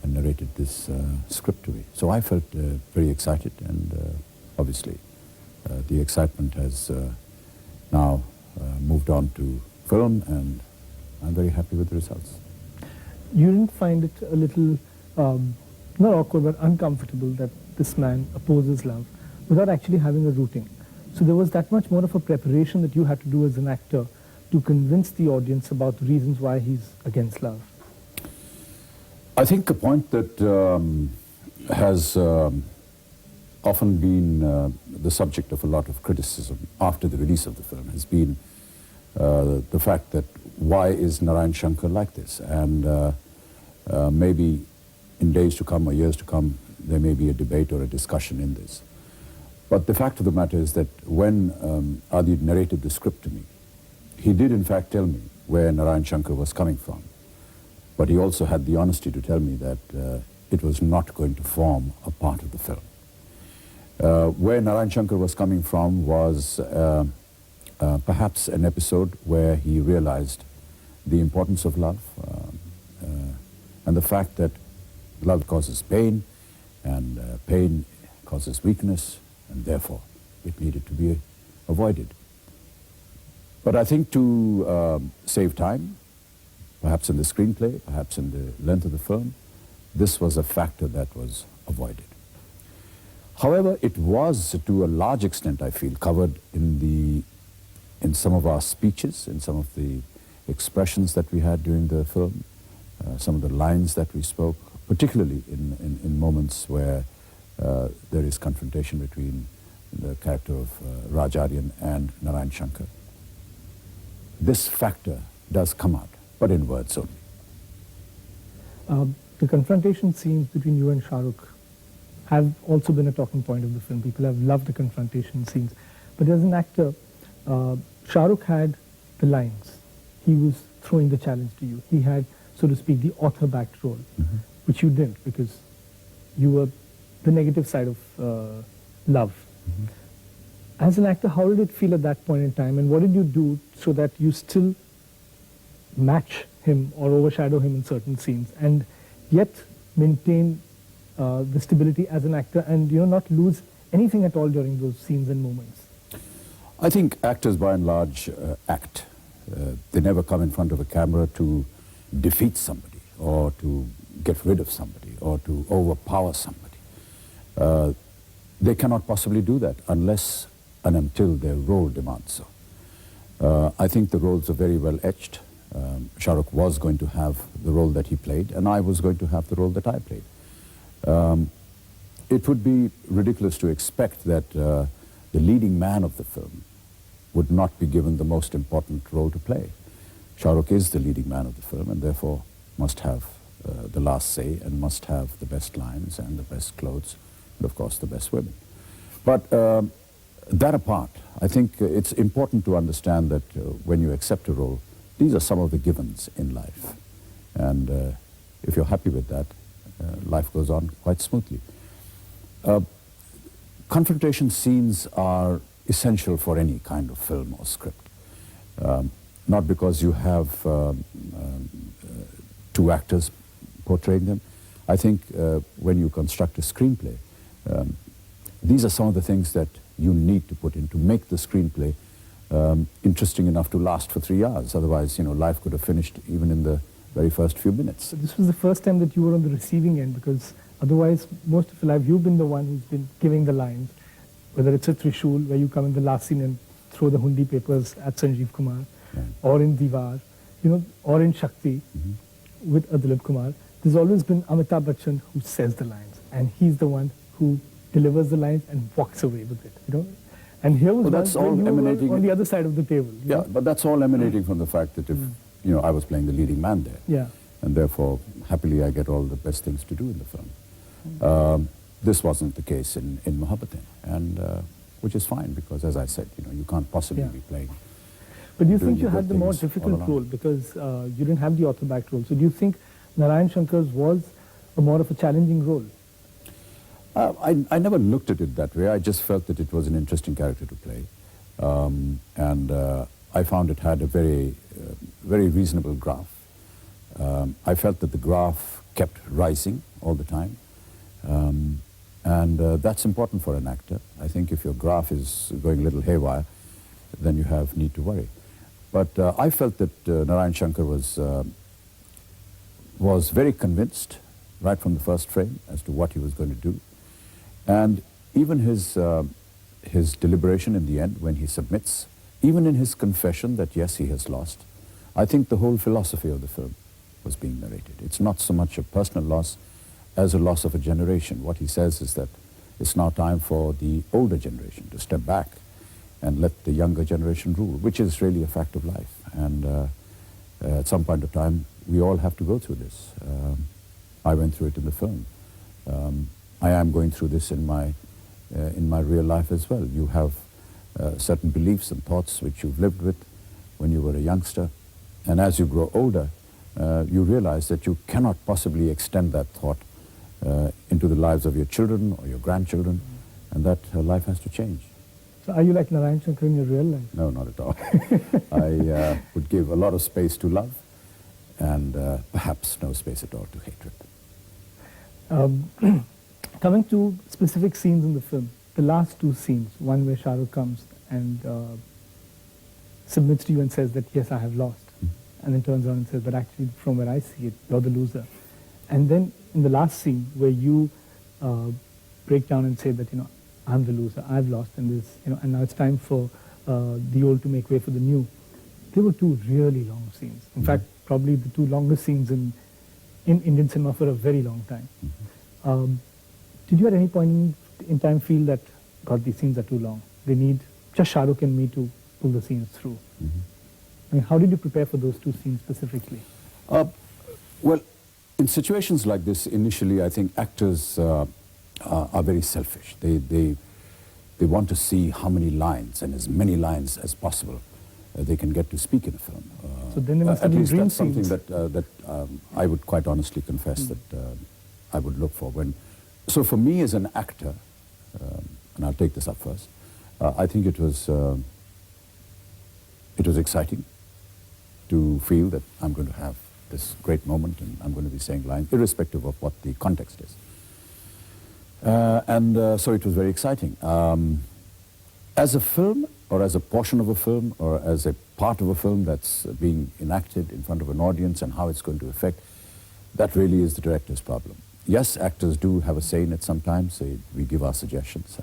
and narrated this script to me. So I felt very excited, and obviously the excitement has now moved on to film, and I'm very happy with the results. You didn't find it a little, not awkward, but uncomfortable that this man opposes love without actually having a rooting? So there was that much more of a preparation that you had to do as an actor to convince the audience about the reasons why he's against love. I think a point that has often been the subject of a lot of criticism after the release of the film has been the fact that why is Narayan Shankar like this? And maybe in days to come or years to come, there may be a debate or a discussion in this. But the fact of the matter is that when Adi narrated the script to me, he did in fact tell me where Narayan Shankar was coming from. But he also had the honesty to tell me that it was not going to form a part of the film. Where Narayan Shankar was coming from was perhaps an episode where he realized the importance of love and the fact that love causes pain, and pain causes weakness, and therefore it needed to be avoided. But I think to save time, perhaps in the screenplay, perhaps in the length of the film, this was a factor that was avoided. However, it was to a large extent, I feel, covered in some of our speeches, in some of the expressions that we had during the film, some of the lines that we spoke, particularly in moments where there is confrontation between the character of Raj Aryan and Narayan Shankar. This factor does come out, but in words only. The confrontation scenes between you and Shah Rukh have also been a talking point of the film. People have loved the confrontation scenes. But as an actor, Shah Rukh had the lines. He was throwing the challenge to you. He had, so to speak, the author-backed role, which you didn't because you were the negative side of love. As an actor, how did it feel at that point in time, and what did you do so that you still match him or overshadow him in certain scenes, and yet maintain the stability as an actor and not lose anything at all during those scenes and moments? I think actors, by and large, act. They never come in front of a camera to defeat somebody or to get rid of somebody or to overpower somebody. They cannot possibly do that unless and until their role demands so. I think the roles are very well etched. Shah Rukh was going to have the role that he played, and I was going to have the role that I played. It would be ridiculous to expect that the leading man of the film would not be given the most important role to play. Shah Rukh is the leading man of the film and therefore must have the last say and must have the best lines and the best clothes and of course the best women. But that apart, I think it's important to understand that when you accept a role, these are some of the givens in life. And if you're happy with that, life goes on quite smoothly. Confrontation scenes are essential for any kind of film or script. Not because you have two actors portraying them. I think when you construct a screenplay, these are some of the things that you need to put in to make the screenplay interesting enough to last for 3 hours. Otherwise, life could have finished even in the very first few minutes. So this was the first time that you were on the receiving end, because otherwise, most of your life, you've been the one who's been giving the lines, whether it's a Trishul, where you come in the last scene and throw the Hundi papers at Sanjeev Kumar, or in Diwar, or in Shakti with Dilip Kumar. There's always been Amitabh Bachchan who says the lines, and he's the one who delivers the lines and walks away with it, And here was that's all emanating on the other side of the table. Yeah, but that's all emanating from the fact that if I was playing the leading man there, and therefore happily I get all the best things to do in the film. This wasn't the case in mohabbtein, and which is fine because, as I said, you can't possibly be playing. But do you think you had the more difficult role because you didn't have the author-backed role? So do you think Narayan Shankar's was more of a challenging role? I never looked at it that way. I just felt that it was an interesting character to play. And I found it had a very, very reasonable graph. I felt that the graph kept rising all the time. And that's important for an actor. I think if your graph is going a little haywire, then you have need to worry. But I felt that Narayan Shankar was very convinced right from the first frame as to what he was going to do. And even his deliberation in the end, when he submits, even in his confession that yes, he has lost, I think the whole philosophy of the film was being narrated. It's not so much a personal loss as a loss of a generation. What he says is that it's now time for the older generation to step back and let the younger generation rule, which is really a fact of life. And at some point of time, we all have to go through this. I went through it in the film. I am going through this in my real life as well. You have certain beliefs and thoughts which you've lived with when you were a youngster. And as you grow older, you realize that you cannot possibly extend that thought into the lives of your children or your grandchildren, and that life has to change. So are you like Narayan Shankar in your real life? No, not at all. I would give a lot of space to love and perhaps no space at all to hatred. Coming to specific scenes in the film, the last two scenes, one where Shah Rukh comes and submits to you and says that, yes, I have lost. And then turns around and says, but actually, from where I see it, you're the loser. And then in the last scene where you break down and say that, I'm the loser, I've lost, and and now it's time for the old to make way for the new. They were two really long scenes. In fact, probably the two longest scenes in Indian cinema for a very long time. Did you at any point in time feel that, God, these scenes are too long? They need just Shah Rukh and me to pull the scenes through. I mean, how did you prepare for those two scenes specifically? Well, in situations like this, initially, I think actors are very selfish. They want to see how many lines and as many lines as possible they can get to speak in a film. So then there must have At been least dream that's something scenes. that I would quite honestly confess that I would look for when. So for me as an actor, and I'll take this up first, I think it was exciting to feel that I'm going to have this great moment and I'm going to be saying lines, irrespective of what the context is. So it was very exciting. As a film, or as a portion of a film, or as a part of a film that's being enacted in front of an audience and how it's going to affect, that really is the director's problem. Yes, actors do have a say in it sometimes. We give our suggestions.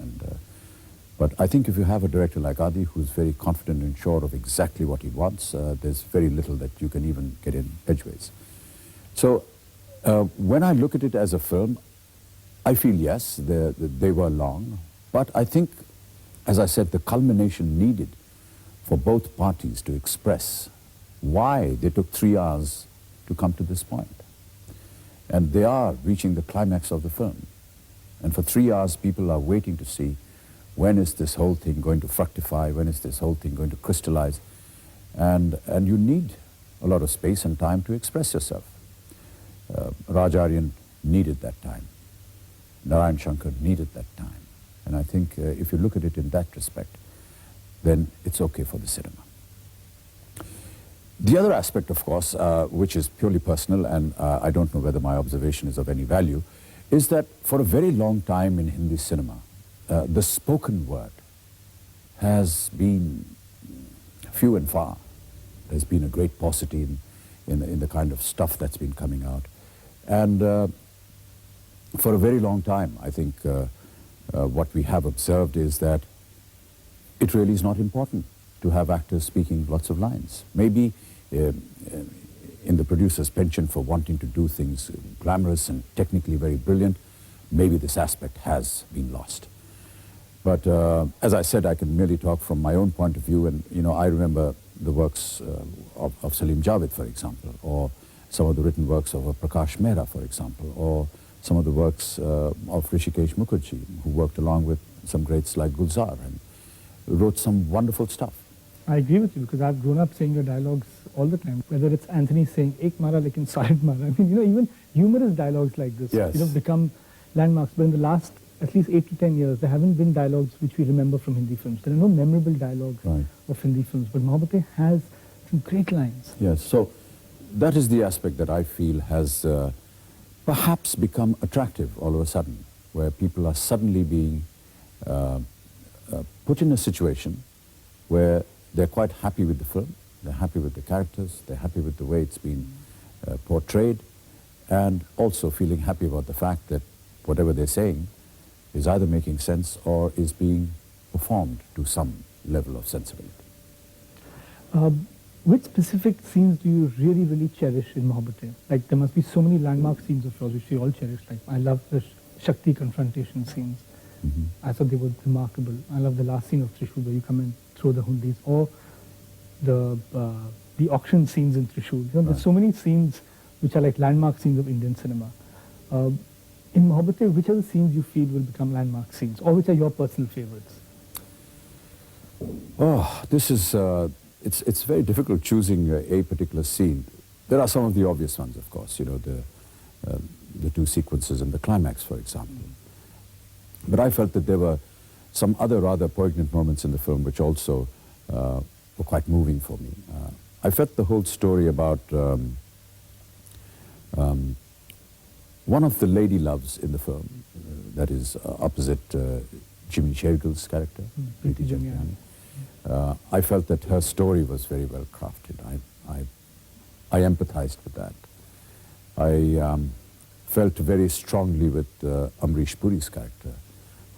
But I think if you have a director like Adi who's very confident and sure of exactly what he wants, there's very little that you can even get in edgeways. So when I look at it as a film, I feel yes, they were long, but I think, as I said, the culmination needed for both parties to express why they took 3 hours to come to this point. And they are reaching the climax of the film. And for 3 hours, people are waiting to see when is this whole thing going to fructify, when is this whole thing going to crystallize. And you need a lot of space and time to express yourself. Raj Aryan needed that time. Narayan Shankar needed that time. And I think if you look at it in that respect, then it's okay for the cinema. The other aspect, of course, which is purely personal, and I don't know whether my observation is of any value, is that for a very long time in Hindi cinema, the spoken word has been few and far. There's been a great paucity in the kind of stuff that's been coming out. And for a very long time, I think what we have observed is that it really is not important to have actors speaking lots of lines. Maybe in the producer's penchant for wanting to do things glamorous and technically very brilliant, maybe this aspect has been lost. But as I said, I can merely talk from my own point of view, and I remember the works of Salim Javed, for example, or some of the written works of Prakash Mehra, for example, or some of the works of Rishikesh Mukherjee, who worked along with some greats like Gulzar and wrote some wonderful stuff. I agree with you, because I've grown up saying your dialogues all the time, whether it's Anthony saying ek mara lekin side mara. I mean, even humorous dialogues like this, yes, become landmarks. But in the last at least 8 to 10 years, there haven't been dialogues which we remember from Hindi films. There are no memorable dialogues of Hindi films, but mohabbtein has some great lines. Yes, so that is the aspect that I feel has perhaps become attractive all of a sudden, where people are suddenly being put in a situation where they're quite happy with the film, they're happy with the characters, they're happy with the way it's been portrayed, and also feeling happy about the fact that whatever they're saying is either making sense or is being performed to some level of sensibility. Which specific scenes do you really, really cherish in mohabbtein? Like, there must be so many landmark scenes of yours which you all cherish. Like, I love the Shakti confrontation scenes. I thought they were remarkable. I love the last scene of Trishul where you come and throw the hundis, or the auction scenes in Trishul. There's so many scenes which are like landmark scenes of Indian cinema. In mohabbtein, which are the scenes you feel will become landmark scenes, or which are your personal favorites? Oh, this is, it's very difficult choosing a particular scene. There are some of the obvious ones, of course, the two sequences and the climax, for example. But I felt that there were some other rather poignant moments in the film which also were quite moving for me. I felt the whole story about one of the lady loves in the film, that is opposite Jimmy Shergill's character, Preeti Jaggiani. I felt that her story was very well crafted. I empathized with that. I felt very strongly with Amrish Puri's character,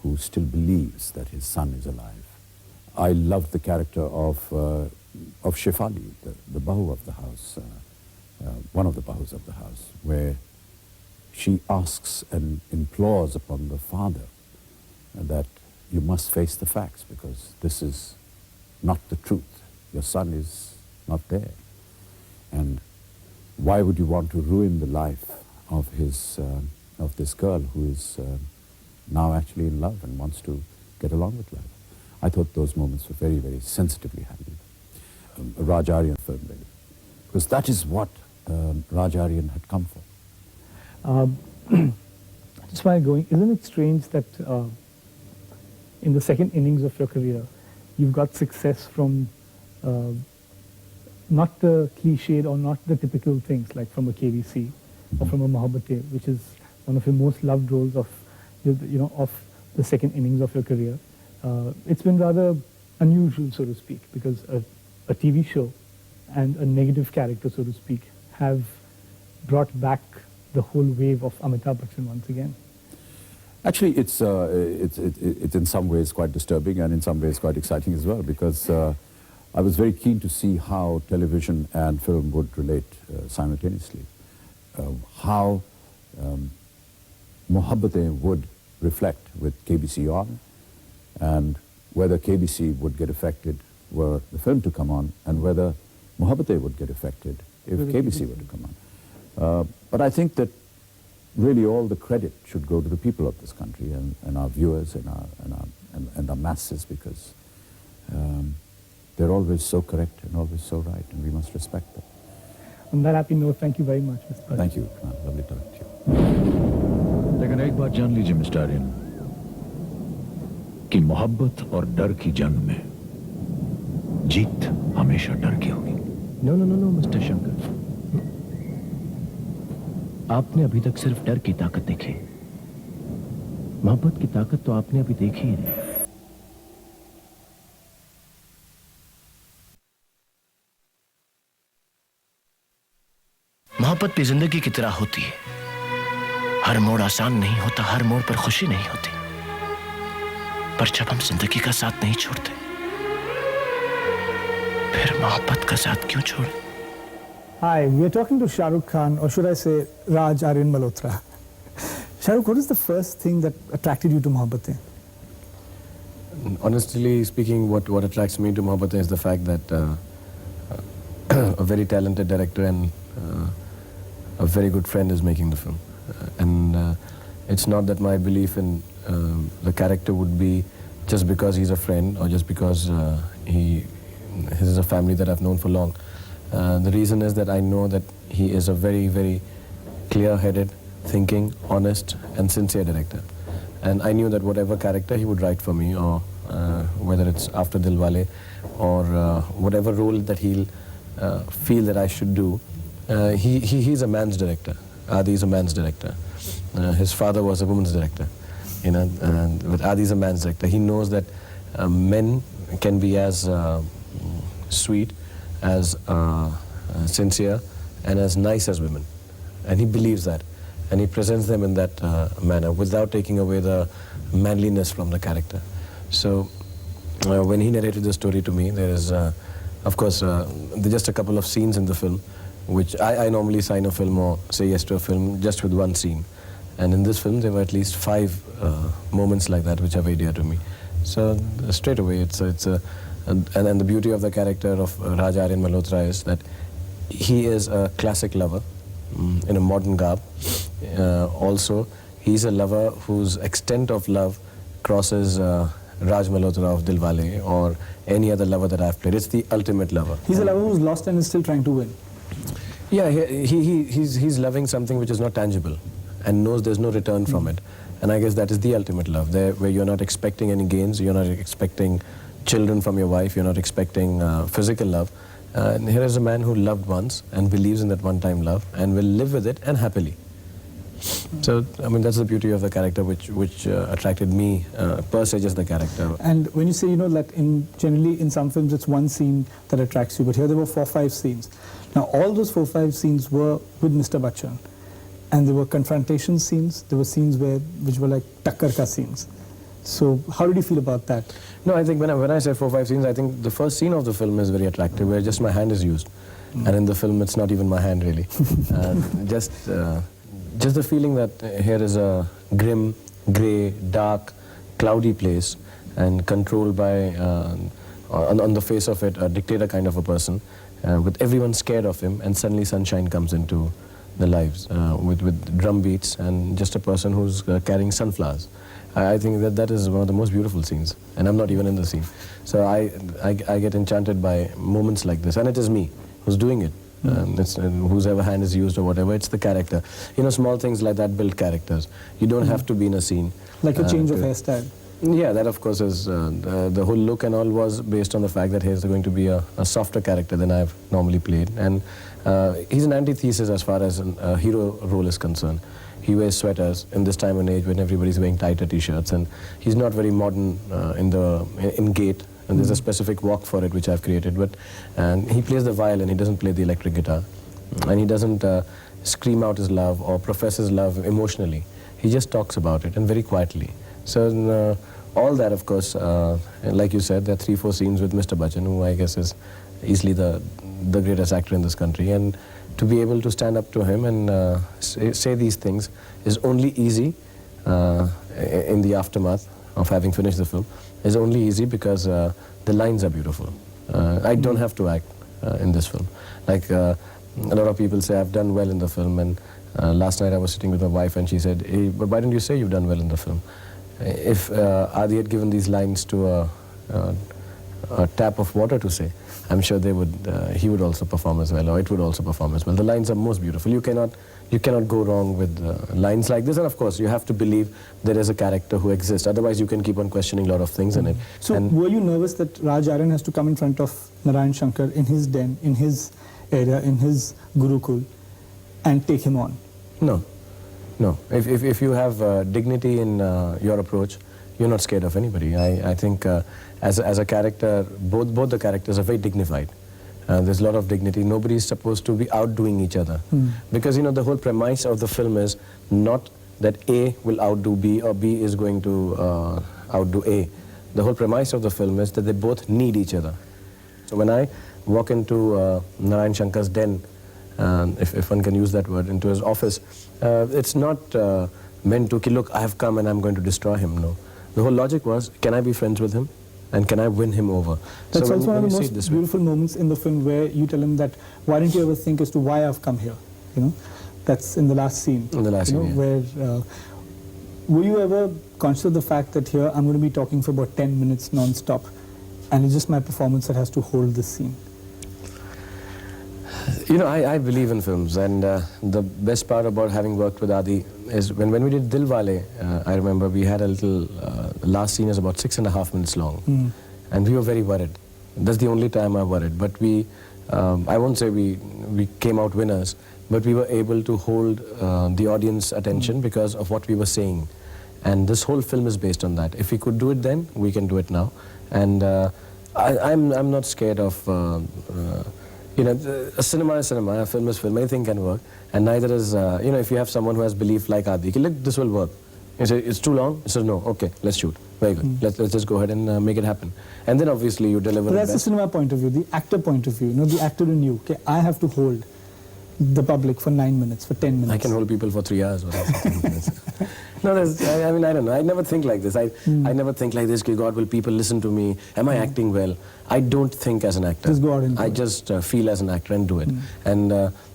who still believes that his son is alive. I loved the character of Shefali, the bahu of the house, one of the bahus of the house, where she asks and implores upon the father that you must face the facts because this is not the truth. Your son is not there. And why would you want to ruin the life of of this girl who is now actually in love and wants to get along with life? I thought those moments were very, very sensitively handled. A Raj Aryan film, really. Because that is what Raj Aryan had come for. Just while going, isn't it strange that in the second innings of your career, you've got success from not the cliched or not the typical things like from a KBC or from a mohabbtein, which is one of your most loved roles of, of the second innings of your career. It's been rather unusual, so to speak, because a TV show and a negative character, so to speak, have brought back the whole wave of Amitabh Bachchan once again. Actually, it's in some ways quite disturbing and in some ways quite exciting as well, because I was very keen to see how television and film would relate simultaneously. How mohabbtein would reflect with KBC on, and whether KBC would get affected were the film to come on, and whether mohabbtein would get affected if KBC were to come on. But I think that really all the credit should go to the people of this country and our viewers and our masses, because they're always so correct and always so right, and we must respect them. On that happy note, thank you very much, Mr. Bachchan. Thank you, lovely talking to you. लेकिन एक बात जान लीजिए mister Aryan कि मोहब्बत और डर की जंग में जीत हमेशा डर की होगी। No no no no mister Shankar, आपने अभी तक सिर्फ डर की ताकत देखी, मोहब्बत की ताकत तो आपने अभी देखी ही नहीं। मोहब्बत भी जिंदगी की तरह होती है, हर मोड़ आसान नहीं होता, हर मोड़ पर खुशी नहीं होती, पर जब हम जिंदगी का साथ नहीं छोड़ते फिर मोहब्बत का साथ क्यों छोड़े? Hi, we are talking to Shah Rukh Khan, or should I say Raj Aryan Malhotra. Shah Rukh, what is the first thing that attracted you to mohabbtein? Honestly speaking, what attracts me to mohabbtein is the fact that a very talented director and a very good friend is making the film. And it's not that my belief in the character would be just because he's a friend or just because he is a family that I've known for long. The reason is that I know that he is a very, very clear-headed, thinking, honest and sincere director. And I knew that whatever character he would write for me, or whether it's after Dilwale or whatever role that he'll feel that I should do, he's a man's director. Adi is a man's director. His father was a woman's director. But Adi is a man's director. He knows that men can be as sweet, as sincere and as nice as women, and he believes that, and he presents them in that manner without taking away the manliness from the character. So when he narrated the story to me, there is of course there are just a couple of scenes in the film which I normally sign a film or say yes to a film just with one scene, and in this film there were at least 5 moments like that which are very dear to me. So straight away and the beauty of the character of Raj Aryan Malhotra is that he is a classic lover in a modern garb. Also, he's a lover whose extent of love crosses Raj Malhotra of Dilwale or any other lover that I've played. It's the ultimate lover. He's a lover who's lost and is still trying to win. Yeah, he's loving something which is not tangible and knows there's no return from it. And I guess that is the ultimate love, there where you're not expecting any gains, you're not expecting children from your wife, you're not expecting physical love. And here is a man who loved once and believes in that one-time love and will live with it and happily. So, I mean, that's the beauty of the character which attracted me, per se, just the character. And when you say, that generally in some films it's one scene that attracts you, but here there were 4 or 5 scenes. Now, all those 4 or 5 scenes were with Mr. Bachchan. And there were confrontation scenes, there were scenes which were like takkar ka scenes. So, how did you feel about that? No, I think when I say 4 or 5 scenes, I think the first scene of the film is very attractive, where just my hand is used. And in the film, it's not even my hand, really. Just the feeling that here is a grim, grey, dark, cloudy place, and controlled by, on the face of it, a dictator kind of a person, with everyone scared of him, and suddenly sunshine comes into the lives, with drum beats, and just a person who's carrying sunflowers. I think that is one of the most beautiful scenes, and I'm not even in the scene. So I get enchanted by moments like this, and it is me who's doing it. It's whose hand is used or whatever. It's the character. You know, small things like that build characters. You don't have to be in a scene. Like a change of hairstyle. Yeah, that of course is the whole look and all was based on the fact that he's going to be a softer character than I've normally played, and he's an antithesis as far as a hero role is concerned. He wears sweaters in this time and age when everybody's wearing tighter t-shirts, and he's not very modern in gait. And there's a specific walk for it which I've created. But and he plays the violin. He doesn't play the electric guitar, and he doesn't scream out his love or profess his love emotionally. He just talks about it and very quietly. So all that, of course, like you said, there are 3-4 scenes with Mr. Bachchan, who I guess is easily the greatest actor in this country, and to be able to stand up to him and say these things is only easy in the aftermath of having finished the film. Is only easy because the lines are beautiful. I don't have to act in this film. Like a lot of people say I've done well in the film, and last night I was sitting with my wife and she said, hey, but why don't you say you've done well in the film? If Adi had given these lines to a tap of water to say, I'm sure they would, he would also perform as well, or it would also perform as well. The lines are most beautiful. You cannot go wrong with lines like this, and of course you have to believe there is a character who exists. Otherwise you can keep on questioning a lot of things in it. So were you nervous that Raj Aaron has to come in front of Narayan Shankar in his den, in his area, in his Gurukul, and take him on? No. No. If you have dignity in your approach, you're not scared of anybody. I think as a character, both the characters are very dignified. There's a lot of dignity. Nobody is supposed to be outdoing each other. Because, you know, the whole premise of the film is not that A will outdo B or B is going to outdo A. The whole premise of the film is that they both need each other. So when I walk into Narayan Shankar's den, if one can use that word, into his office, it's not meant to, look, I have come and I'm going to destroy him. No. The whole logic was, can I be friends with him? And can I win him over? That's so also one of the most beautiful moments in the film where you tell him that, why didn't you ever think as to why I've come here? You know, that's in the last scene. In the last scene, yeah. Where, were you ever conscious of the fact that here I'm going to be talking for about 10 minutes non-stop, and it's just my performance that has to hold this scene? You know, I believe in films, and the best part about having worked with Adi is when we did Dilwale, I remember we had a little, last scene is about 6.5 minutes long, and we were very worried. That's the only time I worried, but we, I won't say we came out winners, but we were able to hold the audience attention because of what we were saying. And this whole film is based on that. If we could do it then, we can do it now. And I'm not scared of you know, a cinema is cinema, a film is film, anything can work. And neither is, you know, if you have someone who has belief like Adi, look, this will work. You say, it's too long? He says, no, okay, let's shoot. Very good. Let's just go ahead and make it happen. And then obviously you deliver. But that's the cinema point of view, the actor point of view, you know, the actor in you. Okay, I have to hold the public for 9 minutes, for 10 minutes. I can hold people for 3 hours. No, I mean, I don't know. I never think like this. I never think like this, God, will people listen to me? Am I acting well? I don't think as an actor. Just go out and do I just feel as an actor and do it. And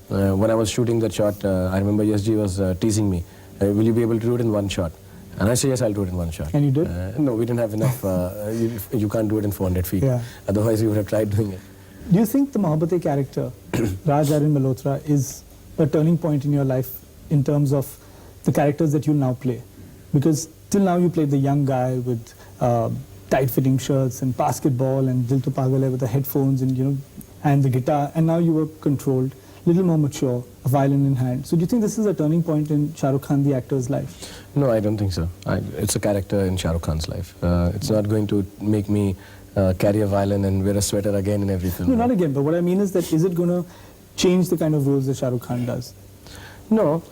when I was shooting that shot, I remember Yasji was teasing me, will you be able to do it in one shot? And I said, yes, I'll do it in one shot. And you did? No, we didn't have enough. You can't do it in 400 feet. Yeah. Otherwise, you would have tried doing it. Do you think the mohabbtein character, Raj Aaron Malhotra, is a turning point in your life in terms of the characters that you now play? Because till now you played the young guy with tight-fitting shirts and basketball and Dil To Pagal Hai with the headphones and, you know, and the guitar, and now you were controlled, little more mature, a violin in hand. So do you think this is a turning point in Shah Rukh Khan, the actor's life? No, I don't think so. It's a character in Shah Rukh Khan's life. It's not going to make me carry a violin and wear a sweater again in every film. No, not again, but what I mean is that is it going to change the kind of roles that Shah Rukh Khan does? No,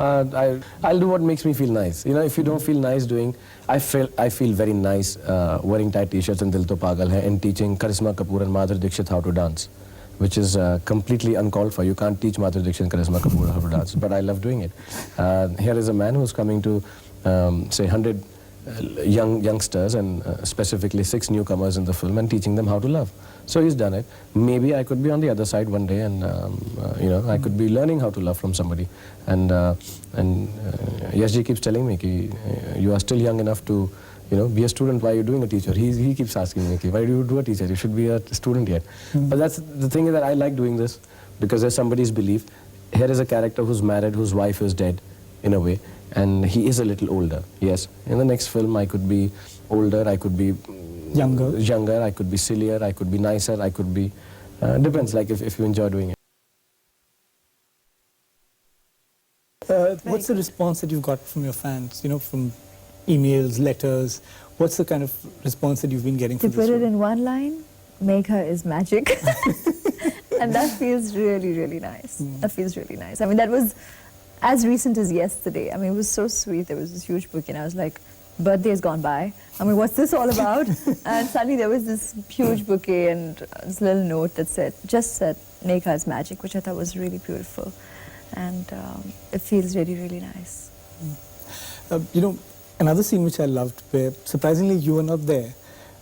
I'll do what makes me feel nice. You know, if you don't feel nice doing, I feel very nice wearing tight t-shirts and Dil To Pagal Hai and teaching Karisma Kapoor and Madhuri Dixit how to dance, which is completely uncalled for. You can't teach Madhuri Dixit and Karisma Kapoor how to dance, but I love doing it. Here is a man who's coming to, say, 100 youngsters and specifically 6 newcomers in the film and teaching them how to love. So he's done it. Maybe I could be on the other side one day and, you know, I could be learning how to love from somebody. And Yashji keeps telling me, ki, you are still young enough to, you know, be a student. Why are you doing a teacher? He keeps asking me, why do you do a teacher? You should be a student yet. But that's the thing is that I like doing this because there's somebody's belief. Here is a character who's married, whose wife is dead, in a way, and he is a little older. Yes, in the next film I could be older, I could be younger, I could be sillier, I could be nicer, I could be, depends, like if you enjoy doing it. What's the response that you've got from your fans, you know, from emails, letters? What's the kind of response that you've been getting To from this put it film? in one line, Megha is magic. And that feels really, really nice. That feels really nice. I mean, that was as recent as yesterday. I mean, it was so sweet. There was this huge bouquet, and I was like, birthday's gone by. I mean, what's this all about? And suddenly there was this huge bouquet and this little note that said, just said, Megha is magic, which I thought was really beautiful. And it feels really, really nice. You know, another scene which I loved, where surprisingly you were not there,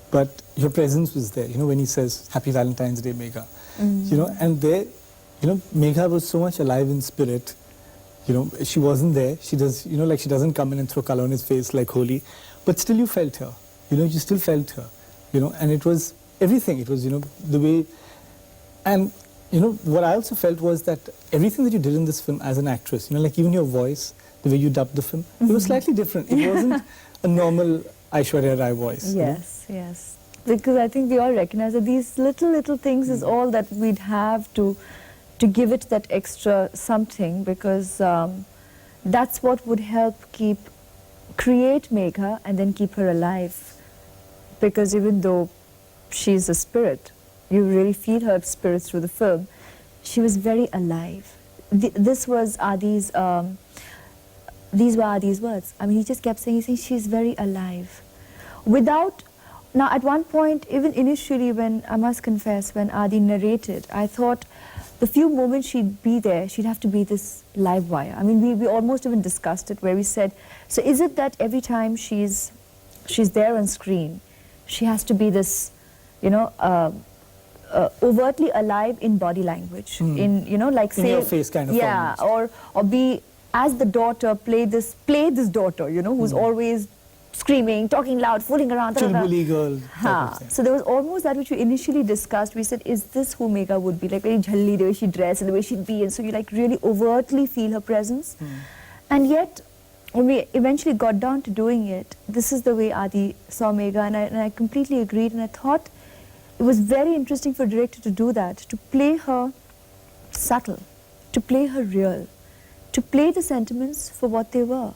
but your presence was there, you know, when he says, Happy Valentine's Day, Megha. You know, and there, you know, Megha was so much alive in spirit. You know, she wasn't there. She does, you know, like she doesn't come in and throw color on his face like Holi, but still you felt her. You know, you still felt her. You know, and it was everything. It was, you know, the way, and you know, what I also felt was that everything that you did in this film as an actress, you know, like even your voice, the way you dubbed the film, it was slightly different. It wasn't a normal Aishwarya Rai voice. Yes, yes. Because I think we all recognize that these little things is all that we'd have to give it that extra something, because that's what would help create Megha and then keep her alive. Because even though she's a spirit, you really feel her spirit through the film, she was very alive. This was Adi's, these were Adi's words. I mean, he just kept saying, she's very alive. Now at one point, even initially when, I must confess, when Adi narrated, I thought the few moments she'd be there, she'd have to be this live wire. I mean, we almost even discussed it, where we said, so is it that every time she's there on screen, she has to be this, you know, overtly alive in body language, in, you know, like say, in your face kind of yeah, or be as the daughter, play this daughter, you know, who's always screaming, talking loud, fooling around. Chulbuli girl. So there was almost that which we initially discussed. We said, is this who Megha would be? Like very jhalli, the way she dressed and the way she'd be. And so you like really overtly feel her presence. And yet, when we eventually got down to doing it, this is the way Adi saw Megha. And I completely agreed. And I thought it was very interesting for a director to do that, to play her subtle, to play her real, to play the sentiments for what they were.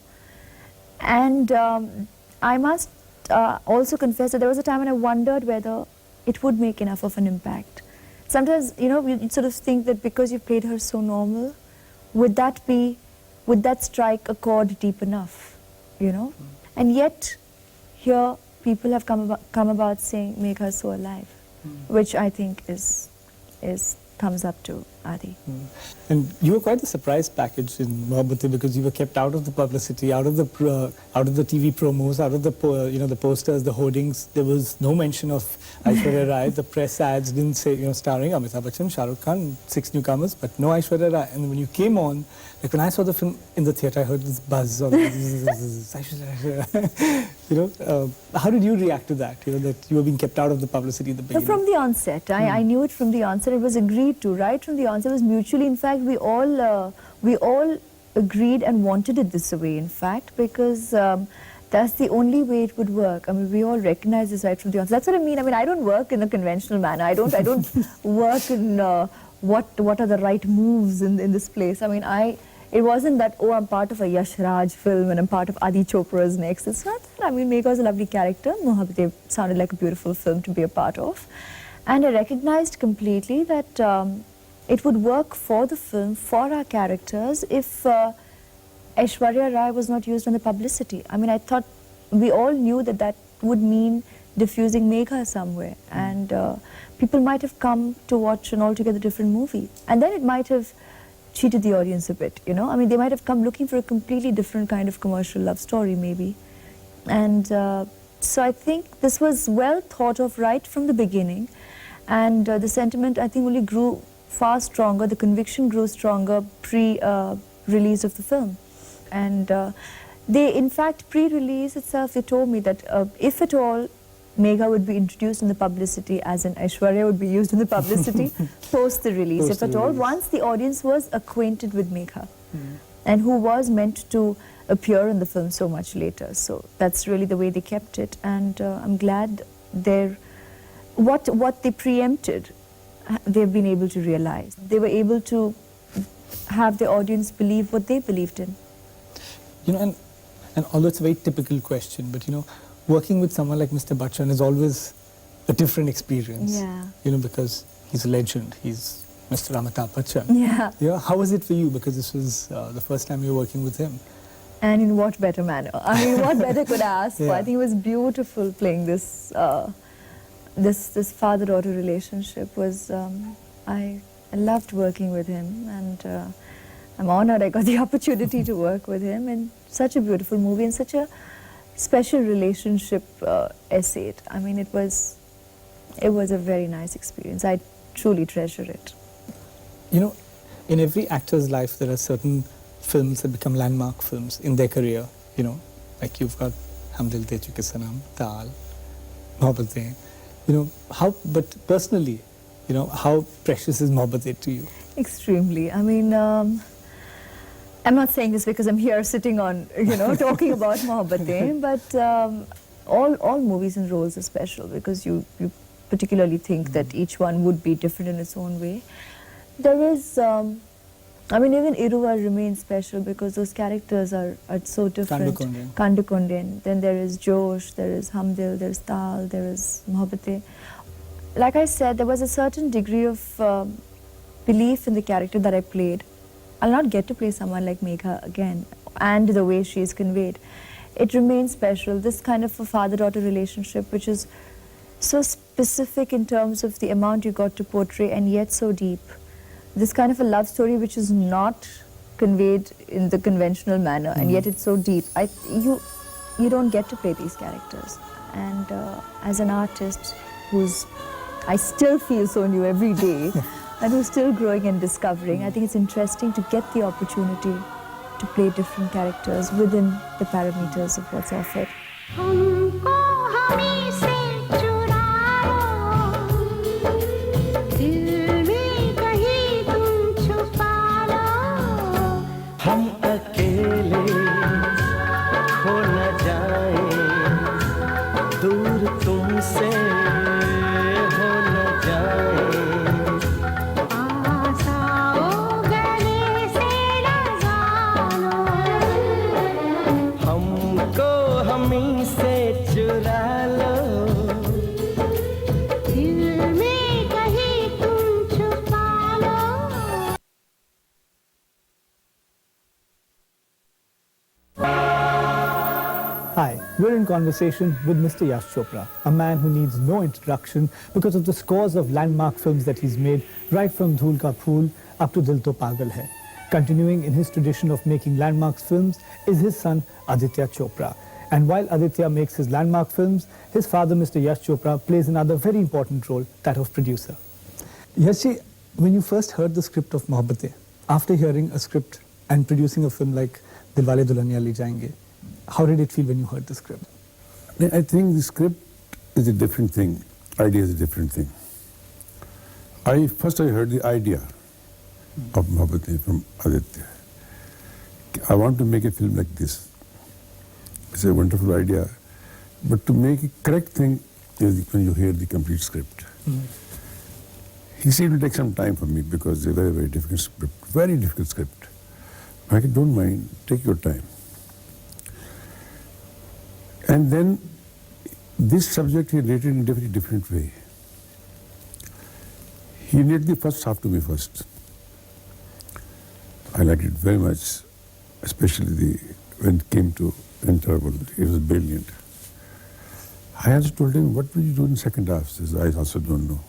And I must also confess that there was a time when I wondered whether it would make enough of an impact. Sometimes, you know, you sort of think that because you played her so normal, would that strike a chord deep enough, you know? And yet, here, people have come about saying, make her so alive, which I think is thumbs up to Adi. And you were quite the surprise package in Mohabbtein, because you were kept out of the publicity, out of the TV promos, out of the you know, the posters, the hoardings. There was no mention of Aishwarya Rai. The press ads didn't say, you know, starring Amitabh Bachchan, Shah Rukh Khan, 6 newcomers, but no Aishwarya Rai. And when you came on, like when I saw the film in the theatre, I heard this buzz of you know, how did you react to that? You know, that you were being kept out of the publicity at the beginning. From the onset, I knew it from the onset. It was agreed to, right from the onset. It was mutually. In fact, we all agreed and wanted it this way. In fact, because that's the only way it would work. I mean, we all recognize this right from the onset. That's what I mean. I mean, I don't work in a conventional manner. I don't work in what are the right moves in this place. I mean, it wasn't that, oh, I'm part of a Yash Raj film and I'm part of Adi Chopra's next. It's not that. I mean, Megha was a lovely character. Mohabbtein sounded like a beautiful film to be a part of. And I recognized completely that it would work for the film, for our characters, if Aishwarya Rai was not used on the publicity. I mean, I thought we all knew that would mean diffusing Megha somewhere. And people might have come to watch an altogether different movie. And then it might have cheated the audience a bit, you know. I mean, they might have come looking for a completely different kind of commercial love story, maybe. And so I think this was well thought of right from the beginning. And the sentiment, I think, only grew far stronger. The conviction grew stronger pre-release of the film. And they, in fact, pre-release itself, they told me that if at all Megha would be introduced in the publicity, as in Aishwarya would be used in the publicity post the release, if at all, once the audience was acquainted with Megha, and who was meant to appear in the film so much later. So that's really the way they kept it, and I'm glad what they preempted, they've been able to realize. They were able to have the audience believe what they believed in. You know, and although it's a very typical question, but you know, working with someone like Mr. Bachchan is always a different experience. Yeah. You know, because he's a legend. He's Mr. Amitabh Bachchan. Yeah. Yeah. How was it for you? Because this was the first time you were working with him. And in what better manner? I mean, what better could I ask for? Yeah. I think it was beautiful playing this this father-daughter relationship. Was I loved working with him, and I'm honored I got the opportunity to work with him in such a beautiful movie and such a special relationship essay. I mean, it was a very nice experience. I truly treasure it. You know, in every actor's life, there are certain films that become landmark films in their career. You know, like you've got Hum Dil De Chuke Sanam, Taal, mohabbtein. You know, but personally, you know, how precious is mohabbtein to you? Extremely. I mean, I'm not saying this because I'm here sitting on, you know, talking about mohabbtein, but all movies and roles are special because you particularly think that each one would be different in its own way. There is, I mean, even Iruva remains special because those characters are so different. Kandukondian. Then there is Josh, there is Hamdil, there is Tal, there is mohabbtein. Like I said, there was a certain degree of belief in the character that I played. I'll not get to play someone like Megha again, and the way she is conveyed. It remains special, this kind of a father-daughter relationship, which is so specific in terms of the amount you got to portray, and yet so deep. This kind of a love story which is not conveyed in the conventional manner, and yet it's so deep. You don't get to play these characters. And as an artist I still feel so new every day, and who's still growing and discovering, I think it's interesting to get the opportunity to play different characters within the parameters of what's offered. हम अकेले खो न जाएं, दूर तुमसे हो न जाएं। हमको हमी से चुरा लो, दिल में कहीं तुम छुपा लो। Hi, we're in conversation with Mr. Yash Chopra, a man who needs no introduction because of the scores of landmark films that he's made, right from Dhool Ka Phool up to Dil To Pagal Hai. Continuing in his tradition of making landmark films is his son Aditya Chopra. And while Aditya makes his landmark films, his father, Mr. Yash Chopra, plays another very important role, that of producer. Yashi, when you first heard the script of Mohabbatein, after hearing a script and producing a film like Dilwale Dulhaniya Le Jayenge, how did it feel when you heard the script? I think the script is a different thing. Idea is a different thing. First I heard the idea of mohabbtein from Aditya. I want to make a film like this. It's a wonderful idea. But to make a correct thing is when you hear the complete script. He said it will take some time for me because it's a very, very difficult script. Very difficult script. I said, don't mind, take your time. And then this subject he related in a very different way. He related the first half to me first. I liked it very much, especially when it came to interval. It was brilliant. I also told him, what will you do in the second half? He says, I also don't know.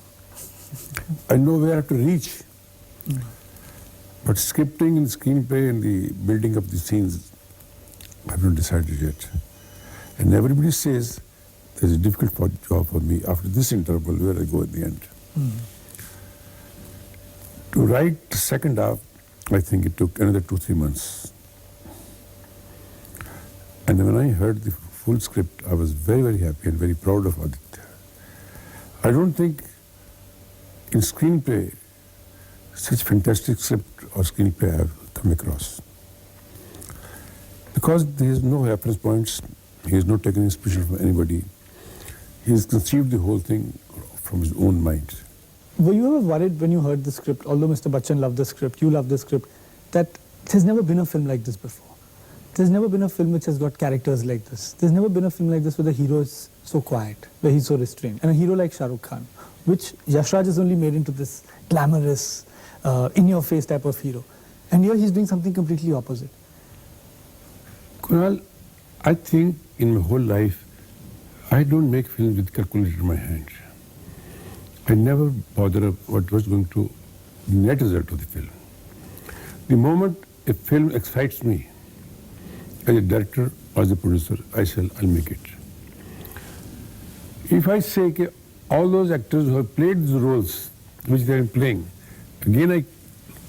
I know where I have to reach. But scripting and screenplay and the building of the scenes, I haven't decided yet. And everybody says there's a difficult job for me after this interval where I go at the end. To write the second half, I think it took another 2-3 months. And when I heard the full script, I was very, very happy and very proud of Aditya. I don't think in screenplay, such fantastic script or screenplay I have come across. Because there is no reference points, he has not taken inspiration from anybody. He has conceived the whole thing from his own mind. Were you ever worried when you heard the script, although Mr. Bachchan loved the script, you loved the script, that there's never been a film like this before? There's never been a film which has got characters like this. There's never been a film like this where the hero is so quiet, where he's so restrained. And a hero like Shah Rukh Khan, which Yash Raj is only made into this glamorous, in-your-face type of hero. And here he's doing something completely opposite. Kunal, I think in my whole life, I don't make films with calculator in my hand. I never bother what was going to be the net result of the film. The moment a film excites me, as a director or as a producer, I'll make it. If I say that all those actors who have played these roles which they are playing, again I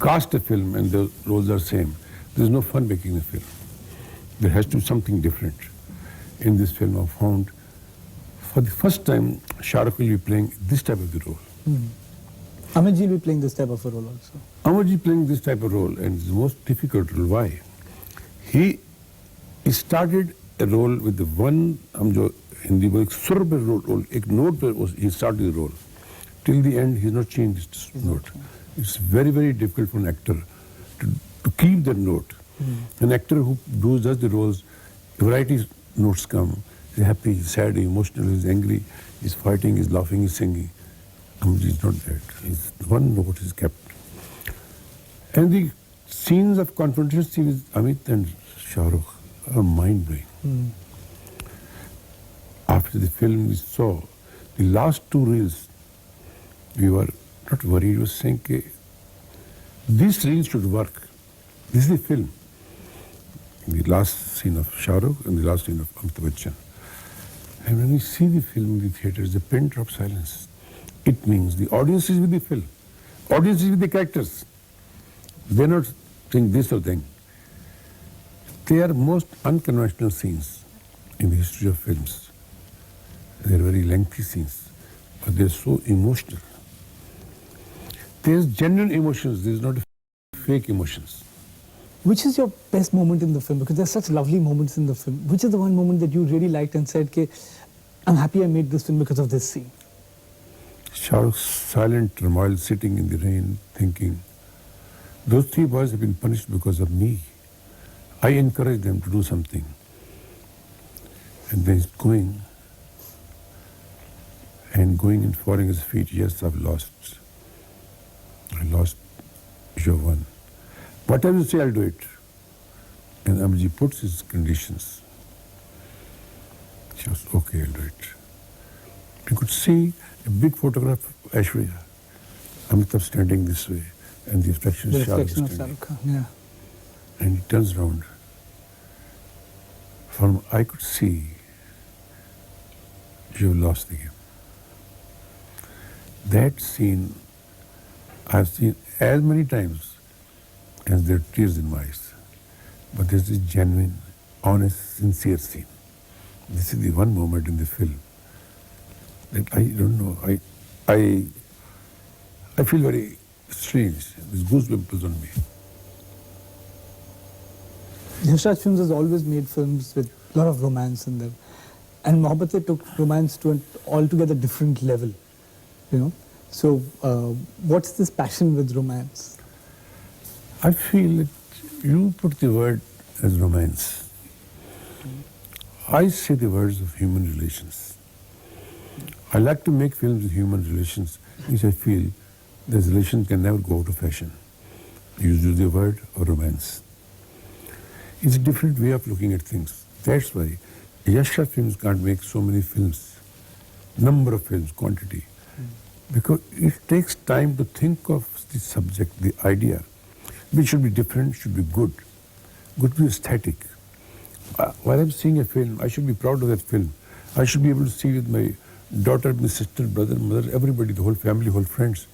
cast a film and the roles are same, there's no fun making the film. There has to be something different. In this film I've found, for the first time, Shah Rukh will be playing this type of the role. Amarji will be playing this type of a role also. Amarji playing this type of role, and it's the most difficult role. Why? He started a role with the one, Hindi में एक सुर पे role, एक note पे he started the role. Till the end, he's not changed this note. It's very, very difficult for an actor to keep that note. An actor who does the roles, variety notes come. He's happy, he's sad, he's emotional, he's angry, he's fighting, he's laughing, he's singing. He's not that. He's one note is kept. And the scenes of confrontation with Amit and Shah Rukh are mind-blowing. After the film we saw, the last two reels, we were not worried, we were saying that these reels should work. This is the film. The last scene of Shah Rukh and the last scene of Amitabh Bachchan. And when we see the film in the theatre, it's a pin drop silence. It means the audience is with the film. Audience is with the characters. They're not saying this or thing. They are most unconventional scenes in the history of films. They're very lengthy scenes, but they're so emotional. There's genuine emotions, there's not fake emotions. Which is your best moment in the film? Because there's such lovely moments in the film. Which is the one moment that you really liked and said, "Ke, I'm happy I made this film because of this scene"? Shah Rukh's silent turmoil, sitting in the rain, thinking, those three boys have been punished because of me. I encouraged them to do something. And then he's going and falling his feet. Yes, I've lost. I lost. You have won. Whatever you say, I'll do it. And Amji puts his conditions. She was, okay, I'll do it. You could see a big photograph of Aishwarya, Amitabh standing this way, and the reflection of Shah Rukh standing. Yeah. And he turns around. From I could see, you have lost the game. That scene I've seen as many times as there are tears in my eyes. But this is genuine, honest, sincere scene. This is the one moment in the film that I don't know, I feel very strange. There's goosebumps on me. Yash Raj Films has always made films with a lot of romance in them. And mohabbtein took romance to an altogether different level, you know. So, what's this passion with romance? I feel that you put the word as romance. I say the words of human relations. I like to make films with human relations, which I feel these relations can never go out of fashion. You use the word or romance. It's a different way of looking at things. That's why Yash Raj Films can't make so many films, number of films, quantity. Because it takes time to think of the subject, the idea, which should be different, should be good to be aesthetic. While I'm seeing a film, I should be proud of that film. I should be able to see with my daughter, my sister, brother, mother, everybody, the whole family, whole friends.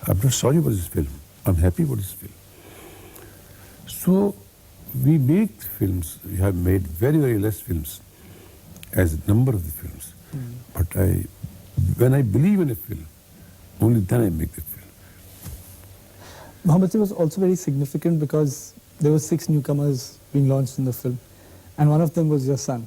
I'm not sorry about this film. I'm happy about this film. So we make films. We have made very, very less films. as a number of the films. But when I believe in a film, only then I make the film. Mohabbatein was also very significant because there were 6 newcomers being launched in the film, and one of them was your son.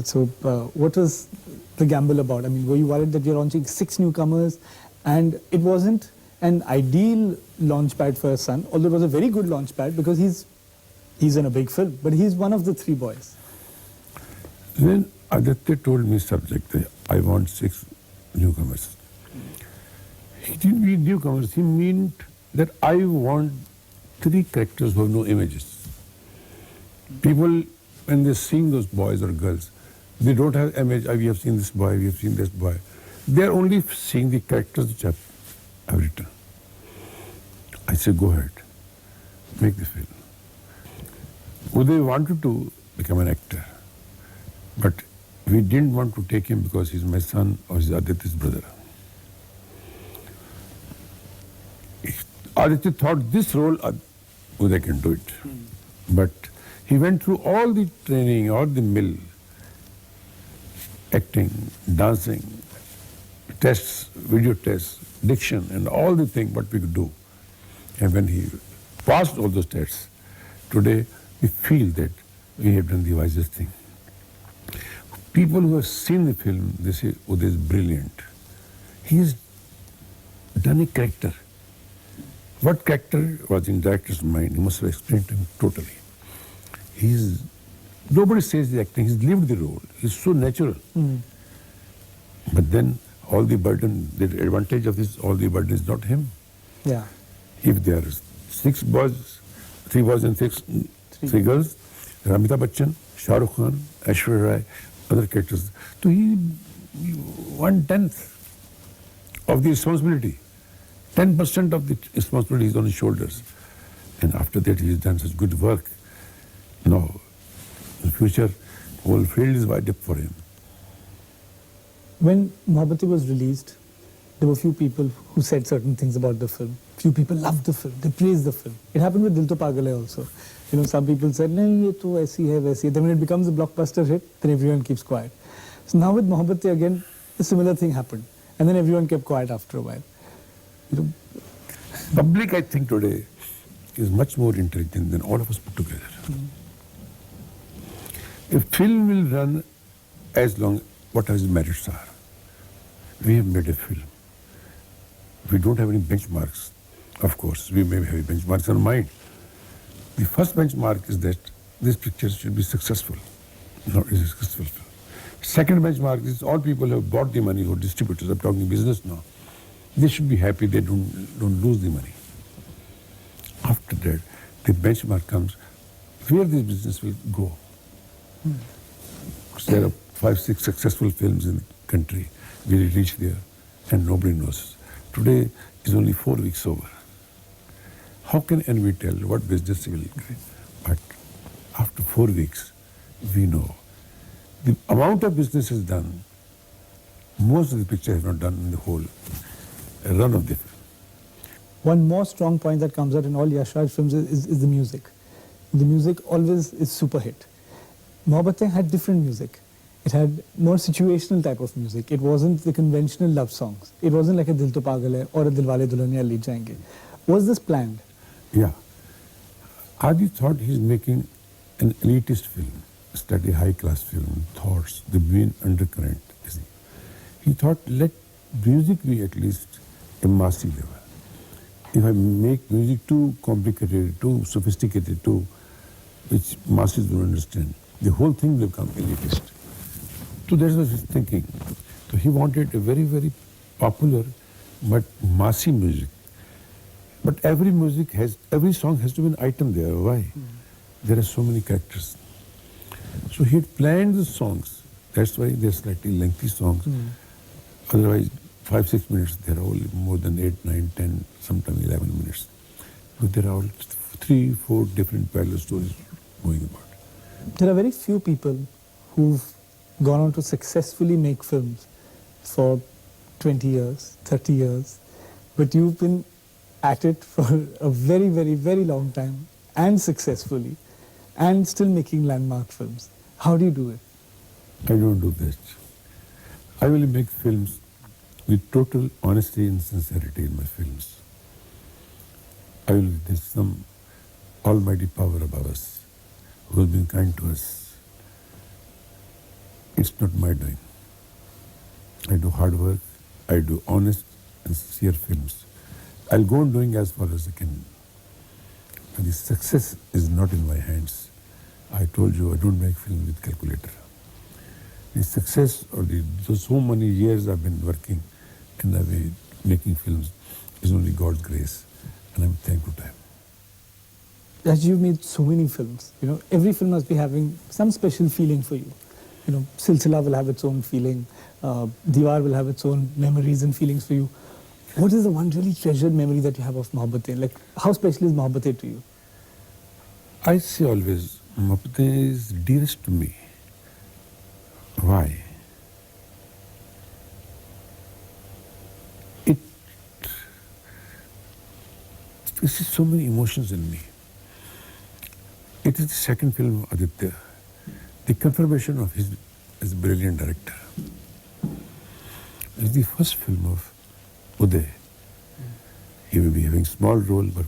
So what was the gamble about? I mean, were you worried that you're launching 6 newcomers, and it wasn't an ideal launch pad for your son, although it was a very good launch pad because he's in a big film, but he's one of the 3 boys. When Aditya told me subject, I want 6 newcomers, he didn't mean newcomers, he meant that I want 3 characters who have no images. People, when they're seeing those boys or girls, they don't have image, we have seen this boy, we have seen this boy. They're only seeing the characters which I've written. I said, go ahead, make the film. Uday wanted to become an actor, but we didn't want to take him because he's my son or he's Aditya's brother. Aditya thought this role, Uday can do it. But he went through all the training, all the mill, acting, dancing, tests, video tests, diction, and all the things what we could do. And when he passed all those tests, today we feel that we have done the wisest thing. People who have seen the film, they say, Uday is brilliant. He has done a character. What character was in director's mind? He must have explained to him totally. Nobody says the acting, he's lived the role. He's so natural. But then all the burden, the advantage of this, all the burden is not him. Yeah. If there are 6 boys, 3 boys and 3 girls, there are Amitabh Bachchan, Shah Rukh Khan, Aishwarya Rai, other characters. So he 1/10 of the responsibility. 10% of the responsibility is on his shoulders. And after that, he has done such good work. Now, in the future, whole field is wide up for him. When Mohabbatein was released, there were few people who said certain things about the film. Few people loved the film, they praised the film. It happened with Dil To Pagal Hai also. You know, some people said, "Nahi, ye to aisi hai, waisi hai." Then when it becomes a blockbuster hit, then everyone keeps quiet. So now with Mohabbatein again, a similar thing happened. And then everyone kept quiet after a while. You know, public, I think, today is much more intelligent than all of us put together. A film will run as long what his merits are. We have made a film. We don't have any benchmarks. Of course, we may have benchmarks in our mind. The first benchmark is that this picture should be successful, not a successful film. Second benchmark is all people who have bought the money, who are distributors, I'm talking business now. They should be happy they don't lose the money. After that, the benchmark comes where this business will go. There are 5, 6 successful films in the country. We will reach there and nobody knows. Today is only 4 weeks over. How can we tell what business will create? But after 4 weeks, we know. The amount of business is done, most of the pictures have not done in the whole run of the film. one more strong point that comes out in all Yash Raj films is the music. The music always is super hit. Mohabbtein had different music. It had more situational type of music. It wasn't the conventional love songs. It wasn't like a Dil To Pagal Hai or a Dilwale Dulhaniya Le Jayenge. Was this planned? Yeah. Adi thought he's making an elitist film, a study high-class film, thoughts, the main undercurrent. He thought, let music be at least a massive level. If I make music too complicated, too sophisticated, which masses don't understand, the whole thing will become elitist. So that was his thinking. So he wanted a very, very popular but massy music. But every song has to be an item there. Why? There are so many characters. So he had planned the songs. That's why they're slightly lengthy songs. Otherwise, 5-6 minutes, they're all more than 8, 9, 10, sometimes 11 minutes. But there are all 3-4 different parallel stories going about. There are very few people who've gone on to successfully make films for 20 years, 30 years, but you've been at it for a very, very, very long time and successfully and still making landmark films. How do you do it? I don't do that. I will make films with total honesty and sincerity in my films. There's some almighty power above us who has been kind to us. It's not my doing. I do hard work, I do honest and sincere films. I'll go on doing as far as I can. And the success is not in my hands. I told you I don't make films with calculator. The success or so many years I've been working and I've been making films is only God's grace, and I'm thankful to Him. As you've made so many films, you know, every film must be having some special feeling for you. You know, Silsila will have its own feeling, Diwar will have its own memories and feelings for you. What is the one really treasured memory that you have of mohabbtein? Like, how special is mohabbtein to you? I say always, mohabbtein is dearest to me. Why? It faces so many emotions in me. It is the second film of Aditya, the confirmation of his as a brilliant director. It is the first film of Uday. He will be having small role, but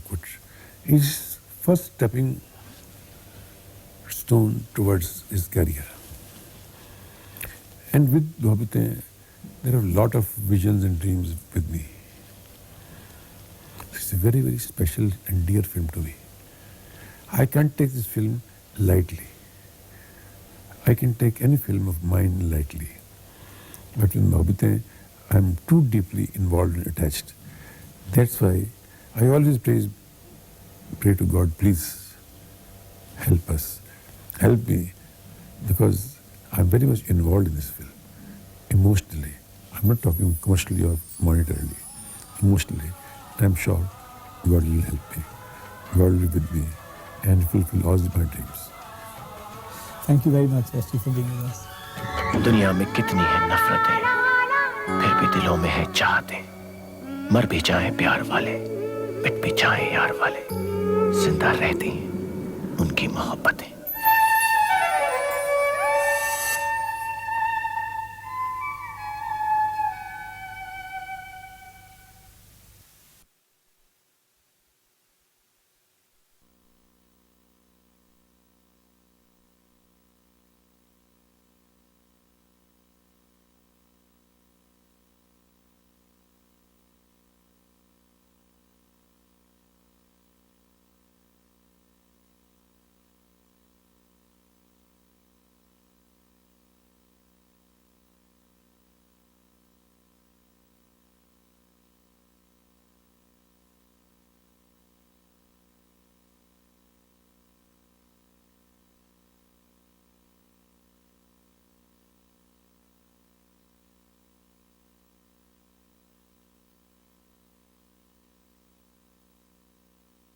his first stepping stone towards his career. And with mohabbtein, there are a lot of visions and dreams with me. It's a very, very special and dear film to me. I can't take this film lightly. I can take any film of mine lightly. But with mohabbtein, I'm too deeply involved and attached. That's why I always pray to God, please help us, help me, because I'm very much involved in this film, emotionally. I'm not talking commercially or monetarily, emotionally. I'm sure God will help me, God will be with me and fulfill all my dreams. Thank you very much, SG, for being with us. दुनिया में कितनी है नफरतें, फिर भी दिलों में है चाहतें, मर भी जाएं प्यार वाले, मिट भी जाएं यार वाले, जिंदा रहती उनकी मोहब्बतें।